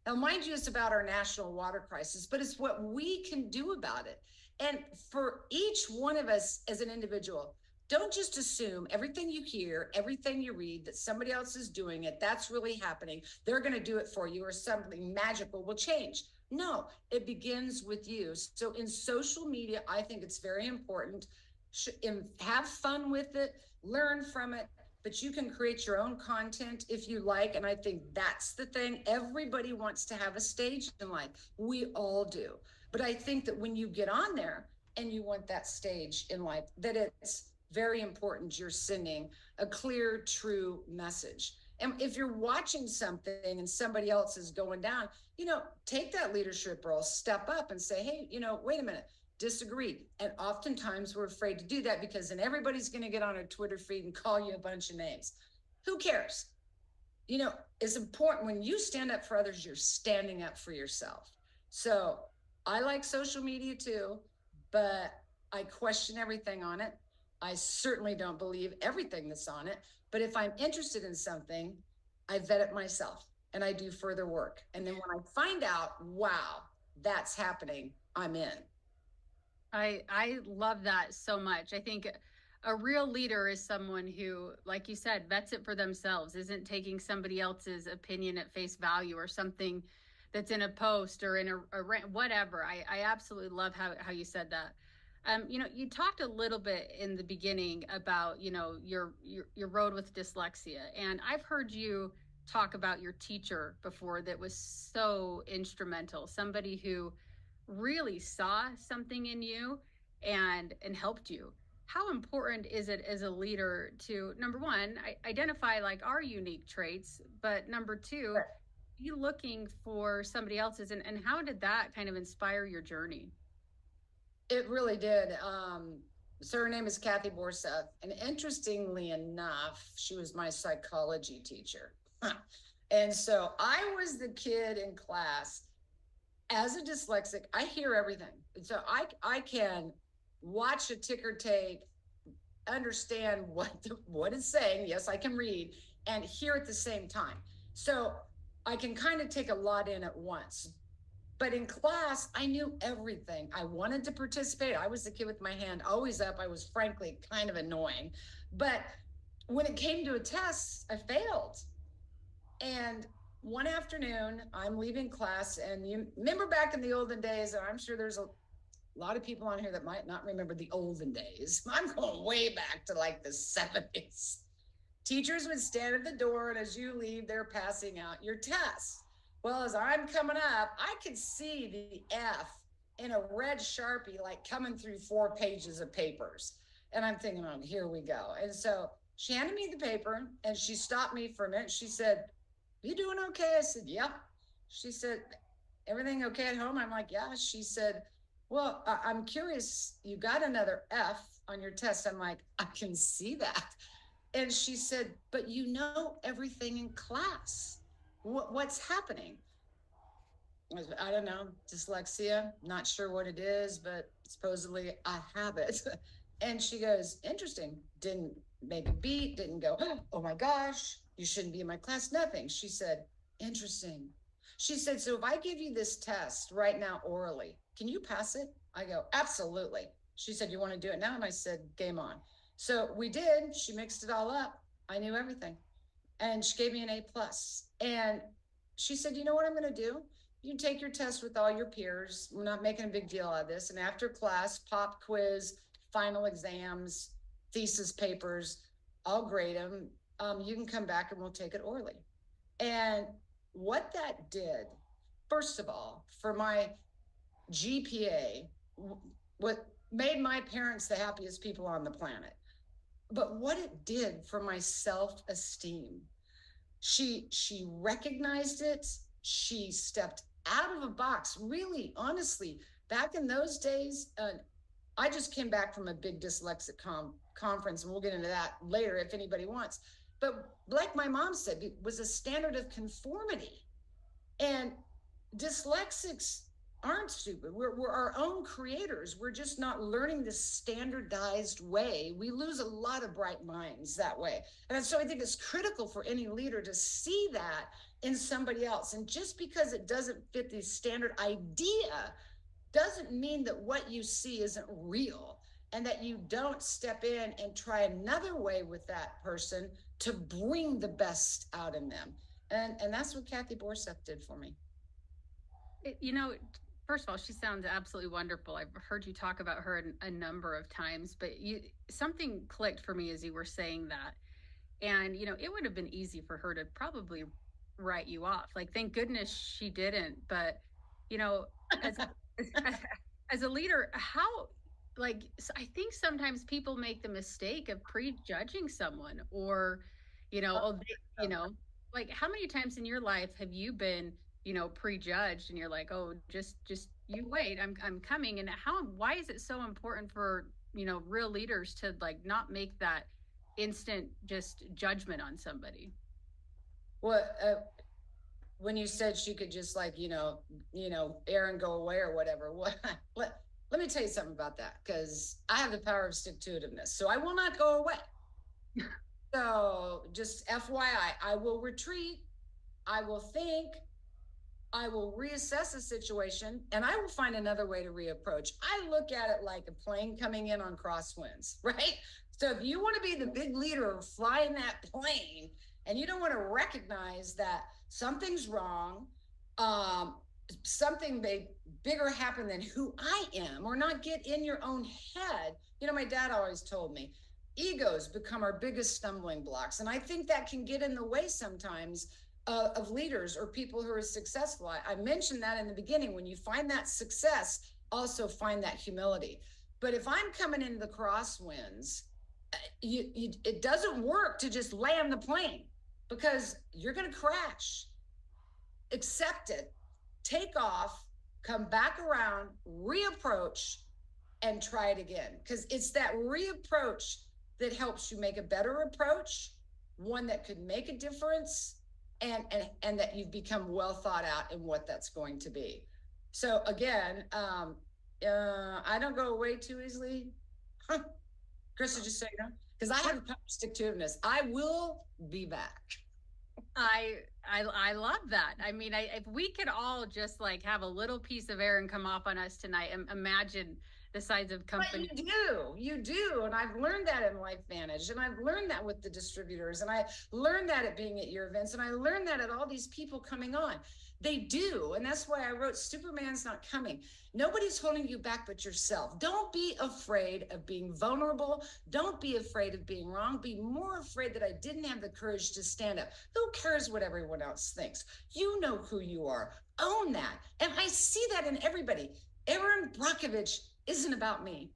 Now, mind you, it's about our national water crisis, but it's what we can do about it. And for each one of us as an individual, don't just assume everything you hear, everything you read, that somebody else is doing it, that's really happening, they're going to do it for you, or something magical will change. No, it begins with you. So in social media, I think it's very important. Have fun with it, learn from it, but you can create your own content if you like. And I think that's the thing. Everybody wants to have a stage in life. We all do. But I think that when you get on there and you want that stage in life, that it's very important. You're sending a clear, true message. And if you're watching something and somebody else is going down, take that leadership role, step up and say, hey, wait a minute, disagree. And oftentimes we're afraid to do that because then everybody's going to get on a Twitter feed and call you a bunch of names. Who cares? It's important when you stand up for others, you're standing up for yourself. So I like social media too, but I question everything on it. I certainly don't believe everything that's on it. But if I'm interested in something, I vet it myself and I do further work. And then when I find out, wow, that's happening, I'm in. I love that so much. I think a real leader is someone who, like you said, vets it for themselves, isn't taking somebody else's opinion at face value or something that's in a post or in a whatever. I absolutely love how you said that. You talked a little bit in the beginning about, your road with dyslexia. And I've heard you talk about your teacher before that was so instrumental, somebody who really saw something in you and helped you. How important is it as a leader to, number one, identify like our unique traits, but number two, be looking for somebody else's, and how did that kind of inspire your journey? It really did. So her name is Kathy Borseth. And interestingly enough, she was my psychology teacher. And so I was the kid in class. As a dyslexic, I hear everything. So I can watch a ticker tape, understand what it's saying. Yes, I can read and hear at the same time. So I can kind of take a lot in at once. But in class, I knew everything. I wanted to participate. I was the kid with my hand always up. I was frankly kind of annoying. But when it came to a test, I failed. And one afternoon, I'm leaving class, and you remember back in the olden days, and I'm sure there's a lot of people on here that might not remember the olden days. I'm going way back to like the 70s. Teachers would stand at the door, and as you leave, they're passing out your tests. Well, as I'm coming up, I could see the F in a red Sharpie, like coming through 4 pages of papers. And I'm thinking, oh, here we go. And so she handed me the paper and she stopped me for a minute. She said, you doing okay? I said, yeah. She said, everything okay at home? I'm like, yeah. She said, well, I'm curious, you got another F on your test. I'm like, I can see that. And she said, but you know everything in class. What's happening? I don't know, dyslexia, not sure what it is, but supposedly I have it. And she goes, interesting. Didn't make a beat, didn't go, oh my gosh, you shouldn't be in my class, nothing. She said, interesting. She said, so if I give you this test right now orally, can you pass it? I go, absolutely. She said, you want to do it now? And I said, game on. So we did. She mixed it all up. I knew everything. And she gave me an A plus. And she said, you know what I'm going to do? You take your test with all your peers. We're not making a big deal out of this. And after class, pop quiz, final exams, thesis papers, I'll grade them. You can come back and we'll take it orally. And what that did, first of all, for my GPA, what made my parents the happiest people on the planet. But what it did for my self-esteem, she recognized it. She stepped out of a box. Really, honestly, back in those days, I just came back from a big dyslexic conference, and we'll get into that later if anybody wants. But like my mom said, it was a standard of conformity. And dyslexics aren't stupid. We're our own creators. We're just not learning the standardized way. We lose a lot of bright minds that way. And so I think it's critical for any leader to see that in somebody else. And just because it doesn't fit the standard idea doesn't mean that what you see isn't real, and that you don't step in and try another way with that person to bring the best out in them. And that's what Kathy Borseth did for me. You know, first of all, she sounds absolutely wonderful. I've heard you talk about her a number of times, but something clicked for me as you were saying that. And it would have been easy for her to probably write you off. Like, thank goodness she didn't. But as as a leader, how like I think sometimes people make the mistake of prejudging someone, or oh, like how many times in your life have you been prejudged, and you're like, oh, just you wait, I'm coming. And why is it so important for real leaders to like not make that instant just judgment on somebody? Well, when you said she could just like, Erin, go away or whatever. What? Let me tell you something about that, because I have the power of stick to itiveness, so I will not go away. So just FYI, I will retreat. I will think. I will reassess the situation, and I will find another way to reapproach. I look at it like a plane coming in on crosswinds, right? So if you want to be the big leader flying that plane, and you don't want to recognize that something's wrong, something bigger happened than who I am, or not get in your own head. My dad always told me, egos become our biggest stumbling blocks. And I think that can get in the way sometimes of leaders or people who are successful. I mentioned that in the beginning. When you find that success, also find that humility. But if I'm coming into the crosswinds, it doesn't work to just land the plane, because you're going to crash. Accept it, take off, come back around, reapproach, and try it again. Because it's that reapproach that helps you make a better approach, one that could make a difference, and that you've become well thought out in what that's going to be. So again, I don't go away too easily. Kristen, just so you know, because I have a stick to itiveness. I will be back. I love that. I mean, if we could all just like have a little piece of Erin come off on us tonight, and imagine the size of company. But you do. And I've learned that in LifeVantage, and I've learned that with the distributors, and I learned that at being at your events, and I learned that at all these people coming on. They do. And that's why I wrote Superman's Not Coming. Nobody's holding you back but yourself. Don't be afraid of being vulnerable. Don't be afraid of being wrong. Be more afraid that I didn't have the courage to stand up. Who cares what everyone else thinks? You know who you are. Own that. And I see that in everybody. Erin Brockovich isn't about me.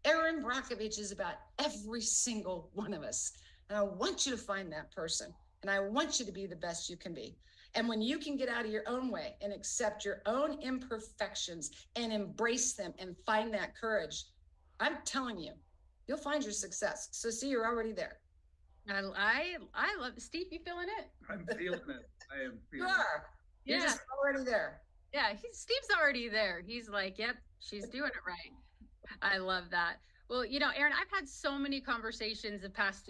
Erin Brockovich is about every single one of us. And I want you to find that person. And I want you to be the best you can be. And when you can get out of your own way and accept your own imperfections and embrace them and find that courage, I'm telling you, you'll find your success. So see, you're already there. I love Steve. You feeling it? I'm feeling it. I am feeling You are. You're just already there. Yeah, Steve's already there. He's like, yep, she's doing it right. I love that. Well, Erin, I've had so many conversations the past,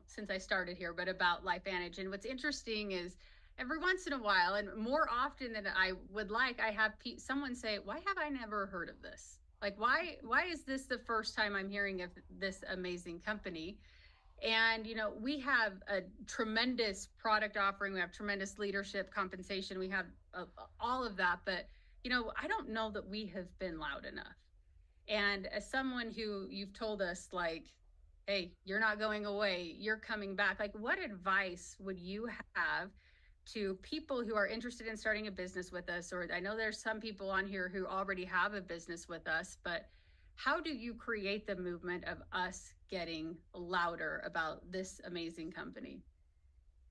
since I started here, but about LifeVantage. And what's interesting is every once in a while, and more often than I would like, I have someone say, why have I never heard of this? Like, why is this the first time I'm hearing of this amazing company? And, we have a tremendous product offering. We have tremendous leadership compensation. We have all of that. But, I don't know that we have been loud enough. And as someone who you've told us, like, hey, you're not going away, you're coming back. Like, what advice would you have to people who are interested in starting a business with us? Or I know there's some people on here who already have a business with us, but how do you create the movement of us getting louder about this amazing company?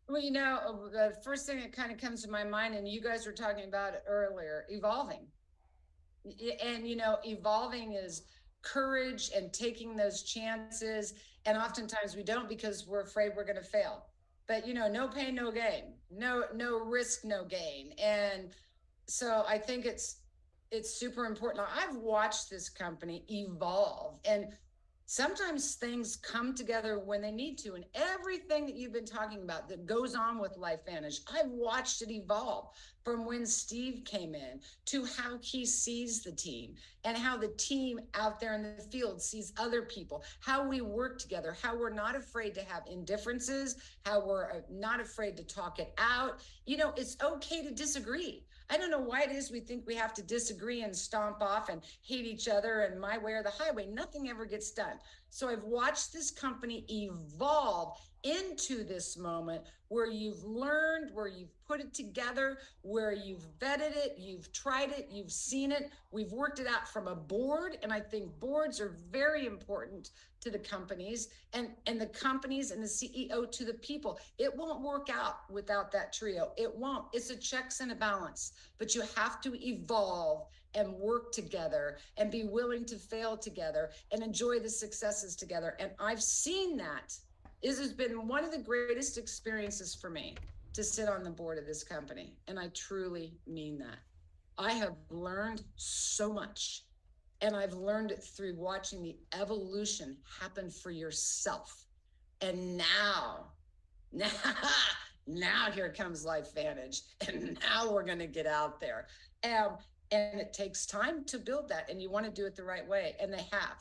Well, the first thing that kind of comes to my mind, and you guys were talking about it earlier, evolving. And, evolving is courage and taking those chances. And oftentimes we don't, because we're afraid we're going to fail. But, no pain, no gain, no risk, no gain. And so I think it's super important. Now, I've watched this company evolve, and sometimes things come together when they need to. And everything that you've been talking about that goes on with LifeVantage, I've watched it evolve from when Steve came in to how he sees the team, and how the team out there in the field sees other people, how we work together, how we're not afraid to have indifferences, how we're not afraid to talk it out. It's okay to disagree. I don't know why it is we think we have to disagree and stomp off and hate each other and my way or the highway. Nothing ever gets done. So I've watched this company evolve into this moment where you've learned, where you've put it together, where you've vetted it, you've tried it, you've seen it, we've worked it out from a board. And I think boards are very important to the companies, and the companies and the CEO to the people. It won't work out without that trio. It won't. It's a checks and a balance, but you have to evolve and work together and be willing to fail together and enjoy the successes together. And I've seen that. It has been one of the greatest experiences for me to sit on the board of this company. And I truly mean that. I have learned so much, and I've learned it through watching the evolution happen for yourself. And now, now here comes LifeVantage, and now we're going to get out there. And it takes time to build that, and you want to do it the right way, and they have.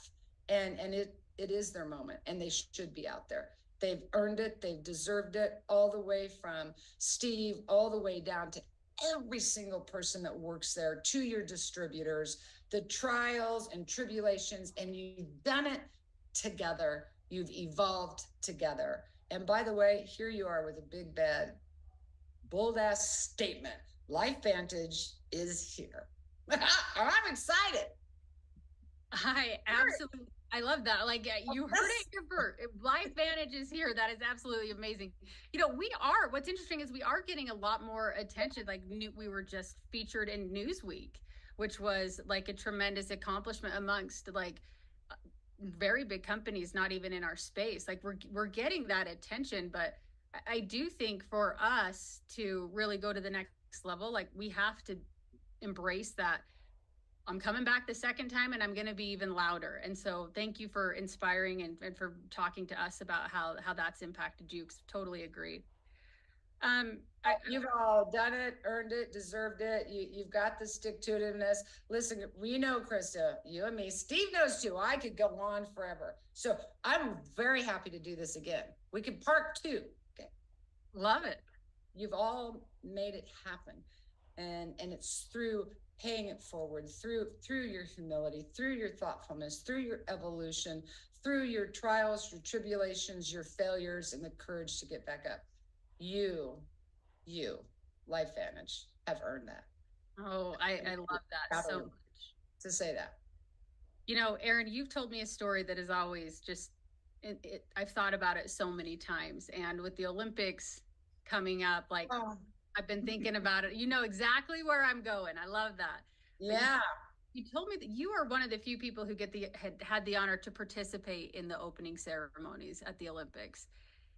And it is their moment, and they should be out there. They've earned it. They've deserved it, all the way from Steve, all the way down to every single person that works there, to your distributors, the trials and tribulations, and you've done it together. You've evolved together. And by the way, here you are with a big, bad, bold ass statement. LifeVantage is here. I'm excited. I absolutely, I love that. Like, you heard it here first. LifeVantage is here. That is absolutely amazing. You know, what's interesting is we are getting a lot more attention. Like, we were just featured in Newsweek, which was like a tremendous accomplishment amongst like very big companies, not even in our space. Like, we're getting that attention. But I do think for us to really go to the next level, like, we have to embrace that I'm coming back the second time, and I'm going to be even louder. And so thank you for inspiring and for talking to us about how that's impacted you. Totally agree. You've all done it, earned it, deserved it. You've got the stick-to-itiveness. Listen, we know, Krista, you and me, Steve knows too. I could go on forever. So I'm very happy to do this again. We could part two. Okay. Love it. You've all made it happen. And it's through paying it forward, through your humility, through your thoughtfulness, through your evolution, through your trials, your tribulations, your failures, and the courage to get back up. You, LifeVantage, have earned that. Oh, I love that so much. To say that. You know, Erin, you've told me a story that is always just, I've thought about it so many times. And with the Olympics coming up, like, I've been thinking about it. You know exactly where I'm going. I love that. Yeah. You told me that you are one of the few people who had the honor to participate in the opening ceremonies at the Olympics.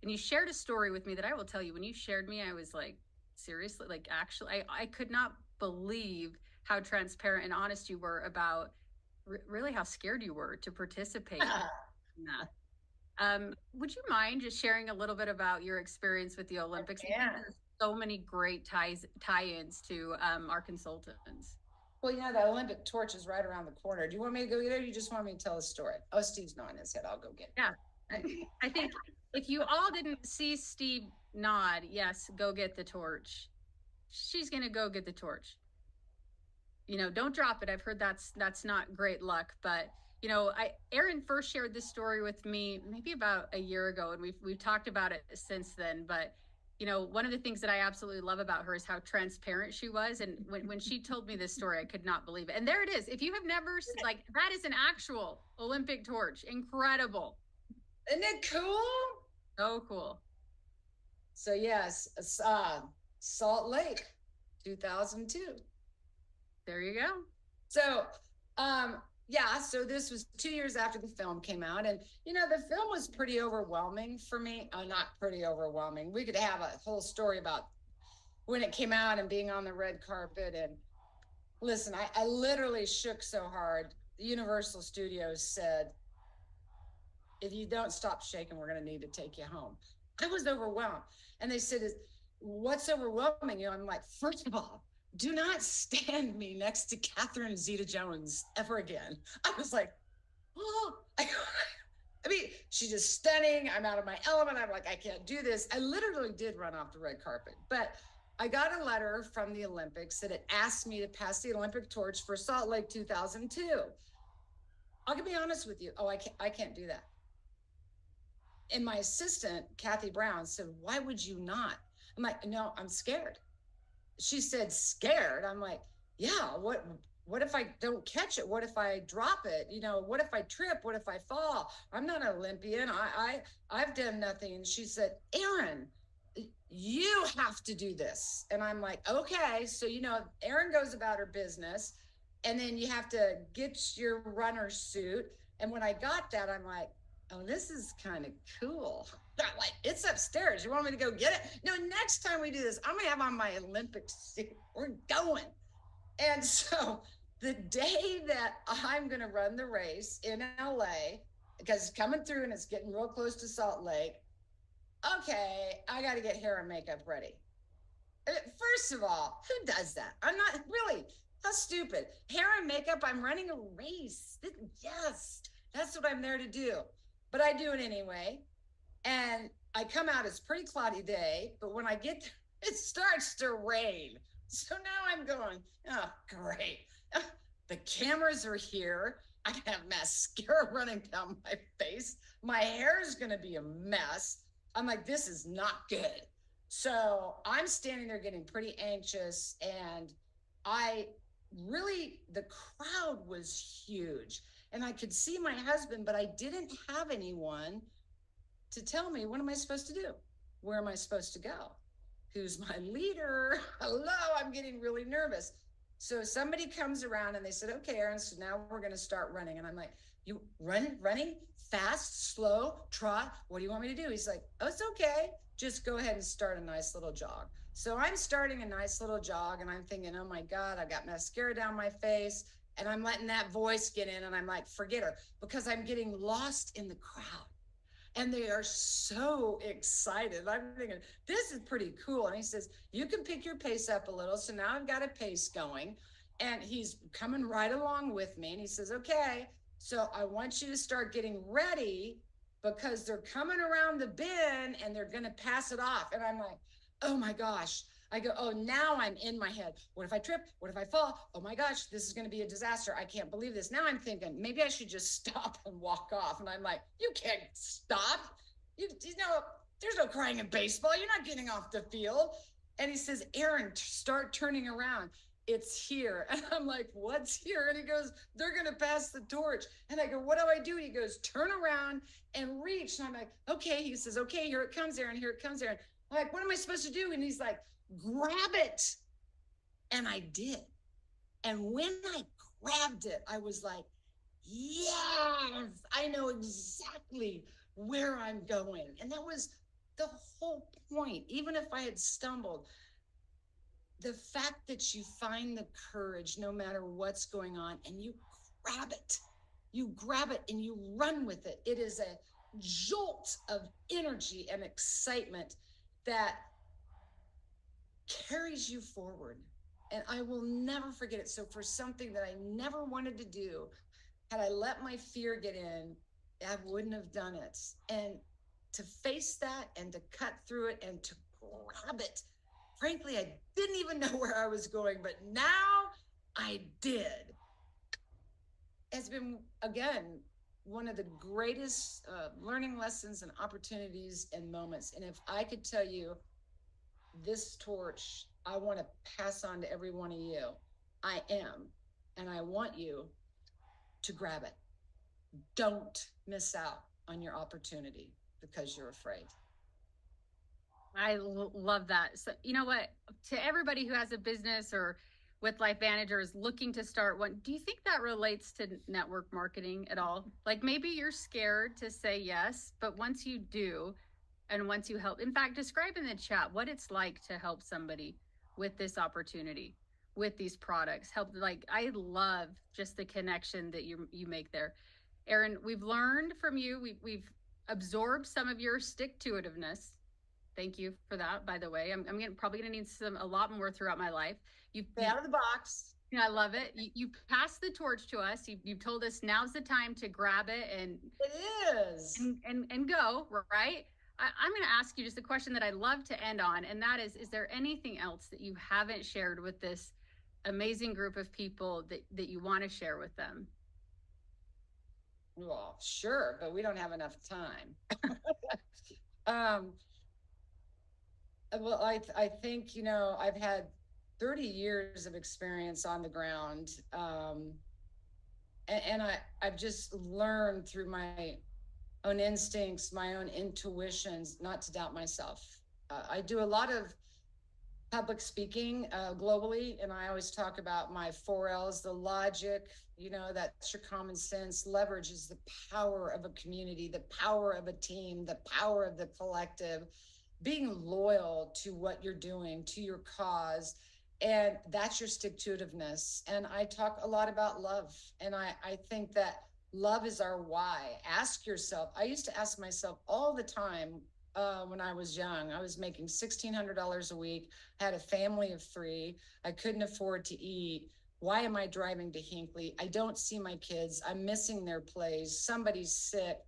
And you shared a story with me that I will tell you. When you shared me, I was like, seriously, like, actually, I could not believe how transparent and honest you were about really how scared you were to participate in that. Would you mind just sharing a little bit about your experience with the Olympics? Yeah. So many great tie-ins to our consultants. Well, you know, the Olympic torch is right around the corner. Do you want me to go get it, or you just want me to tell the story? Oh, Steve's nodding his head. I'll go get it. Yeah. I think if you all didn't see Steve nod, yes, go get the torch. She's going to go get the torch. You know, don't drop it. I've heard that's not great luck, but you know, Erin first shared this story with me maybe about a year ago, and we've talked about it since then. But you know, one of the things that I absolutely love about her is how transparent she was. And when she told me this story, I could not believe it. And there it is. If you have never, like, that is an actual Olympic torch. Incredible. Isn't it cool? So cool. So yes, Salt Lake, 2002. There you go. So, yeah, so this was 2 years after the film came out. And, you know, the film was pretty overwhelming for me. Not pretty overwhelming. We could have a whole story about when it came out and being on the red carpet. And listen, I literally shook so hard. The Universal Studios said, if you don't stop shaking, we're going to need to take you home. I was overwhelmed. And they said, what's overwhelming you? I'm like, first of all, do not stand me next to Catherine Zeta-Jones ever again. I was like, oh, I mean, she's just stunning. I'm out of my element. I'm like, I can't do this. I literally did run off the red carpet. But I got a letter from the Olympics that it asked me to pass the Olympic torch for Salt Lake 2002. I'll be honest with you. Oh, I can't do that. And my assistant, Kathy Brown, said, why would you not? I'm like, no, I'm scared. She said, scared? I'm like, yeah, what if I don't catch it? What if I drop it? You know, what if I trip? What if I fall? I'm not an Olympian. I've done nothing. And she said, Erin, you have to do this. And I'm like, okay. So, you know, Erin goes about her business, and then you have to get your runner suit. And when I got that, I'm like, oh, this is kind of cool. I'm like, it's upstairs. You want me to go get it? No, next time we do this, I'm going to have on my Olympic suit. We're going. And so the day that I'm going to run the race in LA, because it's coming through and it's getting real close to Salt Lake, okay, I got to get hair and makeup ready. First of all, who does that? I'm not really, how stupid. Hair and makeup, I'm running a race. Yes, that's what I'm there to do. But I do it anyway. And I come out, it's a pretty cloudy day, but when I get there, it starts to rain. So now I'm going, oh, great. The cameras are here. I have mascara running down my face. My hair is going to be a mess. I'm like, this is not good. So I'm standing there getting pretty anxious, and the crowd was huge. And I could see my husband, but I didn't have anyone to tell me, what am I supposed to do? Where am I supposed to go? Who's my leader? Hello, I'm getting really nervous. So somebody comes around and they said, okay, Erin, so now we're going to start running. And I'm like, you running fast, slow, trot? What do you want me to do? He's like, oh, it's okay. Just go ahead and start a nice little jog. So I'm starting a nice little jog, and I'm thinking, oh my God, I've got mascara down my face, and I'm letting that voice get in, and I'm like, forget her, because I'm getting lost in the crowd. And they are so excited. I'm thinking, this is pretty cool. And he says, you can pick your pace up a little. So now I've got a pace going, and he's coming right along with me. And he says, okay, so I want you to start getting ready, because they're coming around the bend and they're going to pass it off. And I'm like, oh my gosh. I go, oh, now I'm in my head. What if I trip? What if I fall? Oh my gosh, this is going to be a disaster. I can't believe this. Now I'm thinking, maybe I should just stop and walk off. And I'm like, you can't stop. You know, there's no crying in baseball. You're not getting off the field. And he says, Erin, start turning around. It's here. And I'm like, what's here? And he goes, they're going to pass the torch. And I go, what do I do? And he goes, turn around and reach. And I'm like, okay. He says, okay, here it comes, Erin. Here it comes, Erin. I'm like, what am I supposed to do? And he's like, grab it. And I did. And when I grabbed it, I was like, yes, I know exactly where I'm going. And that was the whole point. Even if I had stumbled, the fact that you find the courage no matter what's going on, and you grab it and you run with it. It is a jolt of energy and excitement that carries you forward. And I will never forget it. So for something that I never wanted to do, had I let my fear get in, I wouldn't have done it. And to face that and to cut through it and to grab it, frankly, I didn't even know where I was going, but now I did. It's been, again, one of the greatest learning lessons and opportunities and moments. And if I could tell you, this torch, I want to pass on to every one of you. I am, and I want you to grab it. Don't miss out on your opportunity because you're afraid. I love that. So, you know what? To everybody who has a business or with LifeVantage or is looking to start one, do you think that relates to network marketing at all? Like maybe you're scared to say yes, but once you do, and once you help, in fact, describe in the chat what it's like to help somebody with this opportunity, with these products. I love just the connection that you make there. Erin, we've learned from you. We've absorbed some of your stick-to-itiveness. Thank you for that, by the way. I'm probably going to need a lot more throughout my life. Stay out of the box. I love it. You passed the torch to us. You've told us now's the time to grab it and it is and go, right? I'm going to ask you just a question that I love to end on, and that is there anything else that you haven't shared with this amazing group of people that you want to share with them? Well, sure, but we don't have enough time. um, well, I think, I've had 30 years of experience on the ground. And I've just learned through my own instincts, my own intuitions, not to doubt myself. I do a lot of public speaking globally, and I always talk about my 4 L's, the logic, that's your common sense. Leverage is the power of a community, the power of a team, the power of the collective, being loyal to what you're doing, to your cause. And that's your stick to itiveness. And I talk a lot about love. And I think that love is our why. Ask yourself. I used to ask myself all the time when I was young. I was making $1,600 a week, had a family of 3. I couldn't afford to eat. Why am I driving to Hinckley? I don't see my kids. I'm missing their plays. Somebody's sick.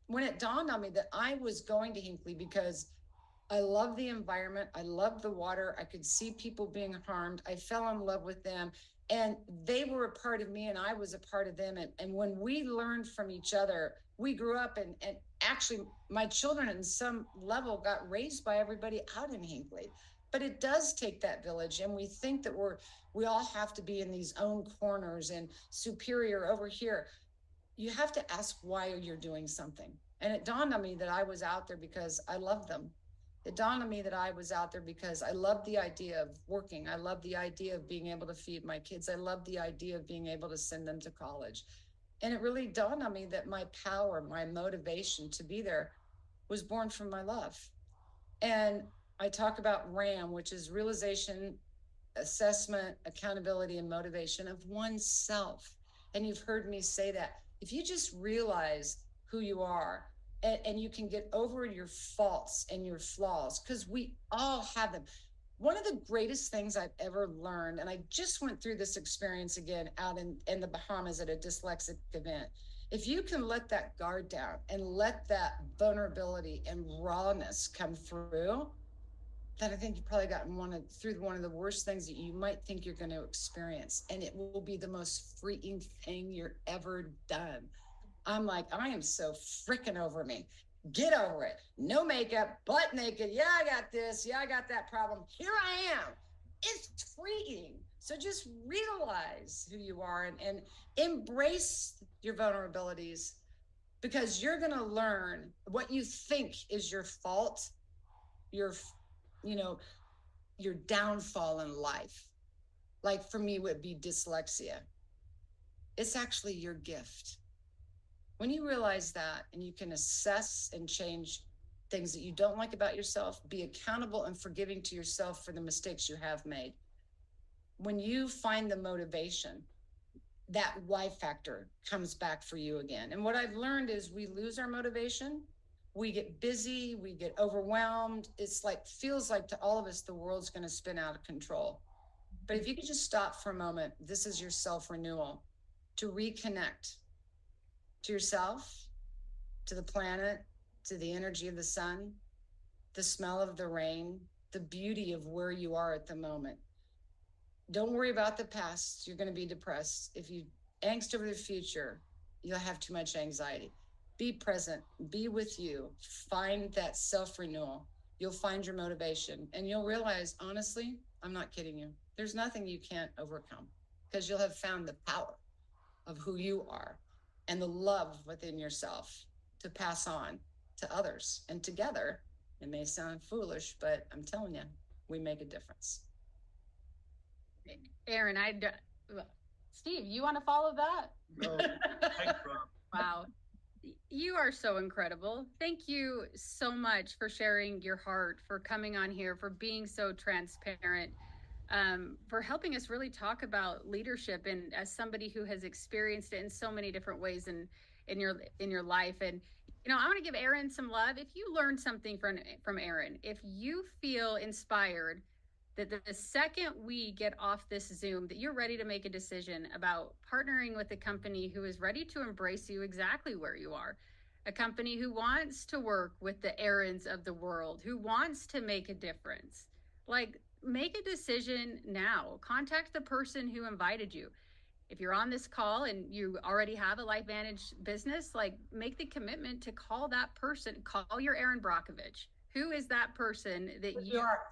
When it dawned on me that I was going to Hinckley because I love the environment. I love the water. I could see people being harmed. I fell in love with them. And they were a part of me and I was a part of them. And when we learned from each other, we grew up and actually my children in some level got raised by everybody out in Hinckley. But it does take that village. And we think that we all have to be in these own corners and superior over here. You have to ask why you're doing something. And it dawned on me that I was out there because I love them. It dawned on me that I was out there because I loved the idea of working. I loved the idea of being able to feed my kids. I loved the idea of being able to send them to college. And it really dawned on me that my power, my motivation to be there was born from my love. And I talk about RAM, which is realization, assessment, accountability, and motivation of oneself. And you've heard me say that. If you just realize who you are, and you can get over your faults and your flaws, because we all have them. One of the greatest things I've ever learned, and I just went through this experience again out in the Bahamas at a dyslexic event. If you can let that guard down and let that vulnerability and rawness come through, then I think you've probably gotten through one of the worst things that you might think you're going to experience. And it will be the most freeing thing you're ever done. I'm like, I am so freaking over me. Get over it. No makeup, butt naked. Yeah, I got this. Yeah, I got that problem. Here I am. It's freeing. So just realize who you are and embrace your vulnerabilities, because you're going to learn what you think is your fault, your, you know, your downfall in life. Like for me, would be dyslexia. It's actually your gift. When you realize that and you can assess and change things that you don't like about yourself, be accountable and forgiving to yourself for the mistakes you have made. When you find the motivation, that why factor comes back for you again. And what I've learned is we lose our motivation. We get busy, we get overwhelmed. It's like, feels like to all of us, the world's going to spin out of control. But if you could just stop for a moment, this is your self-renewal, to reconnect to yourself, to the planet, to the energy of the sun, the smell of the rain, the beauty of where you are at the moment. Don't worry about the past. You're going to be depressed. If you angst over the future, you'll have too much anxiety. Be present, be with you, find that self-renewal. You'll find your motivation and you'll realize, honestly, I'm not kidding you. There's nothing you can't overcome, because you'll have found the power of who you are and the love within yourself to pass on to others. And together, it may sound foolish, but I'm telling you, we make a difference. Erin, Steve, you want to follow that? No. Wow. You are so incredible. Thank you so much for sharing your heart, for coming on here, for being so transparent, for helping us really talk about leadership, and as somebody who has experienced it in so many different ways in your life. And I want to give Erin some love. If you learned something from Erin, if you feel inspired that the second we get off this Zoom, that you're ready to make a decision about partnering with a company who is ready to embrace you exactly where you are, a company who wants to work with the Erins of the world, who wants to make a difference, like, make a decision now. Contact the person who invited you. if you're on this call and you already have a LifeVantage business, like make the commitment to call that person, call your Erin Brockovich. Who is that person that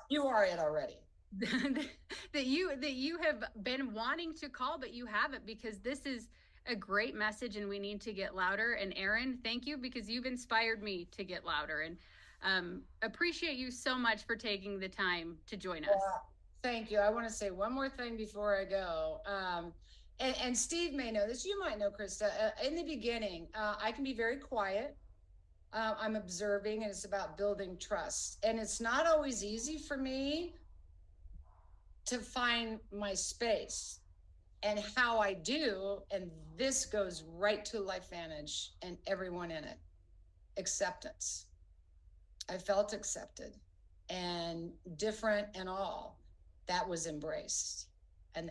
you are it already? that you have been wanting to call, but you haven't, because this is a great message and we need to get louder. And Erin, thank you, because you've inspired me to get louder, and appreciate you so much for taking the time to join us. Thank you. I want to say one more thing before I go. And Steve may know this, you might know, Krista. In the beginning, I can be very quiet. I'm observing, and it's about building trust. And it's not always easy for me to find my space and how I do. And this goes right to LifeVantage and everyone in it. Acceptance. I felt accepted and different and all. That was embraced. And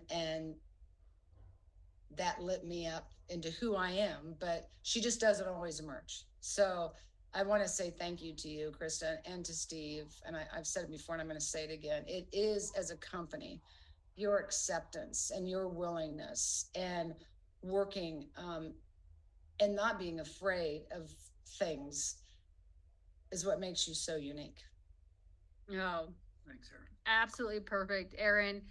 that lit me up into who I am, but she just doesn't always emerge. So I want to say thank you to you, Kristen, and to Steve. And I've said it before, and I'm going to say it again. It is, as a company, your acceptance and your willingness and working and not being afraid of things is what makes you so unique. Oh, Thanks, Erin. absolutely perfect. Erin,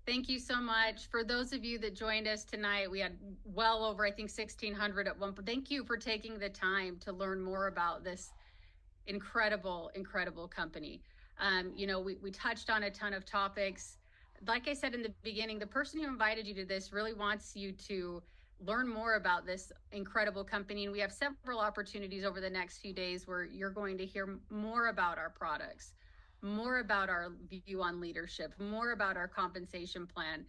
thank you so much. For those of you that joined us tonight, we had well over, I think, 1,600 at one point. Thank you for taking the time to learn more about this incredible, incredible company. We touched on a ton of topics. Like I said in the beginning, the person who invited you to this really wants you to learn more about this incredible company. And we have several opportunities over the next few days where you're going to hear more about our products, more about our view on leadership, more about our compensation plan.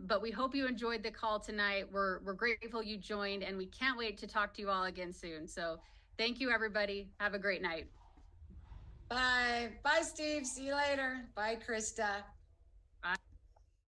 But we hope you enjoyed the call tonight. We're grateful you joined, and we can't wait to talk to you all again soon. So thank you, everybody. Have a great night. Bye. Bye, Steve. See you later. Bye, Krista.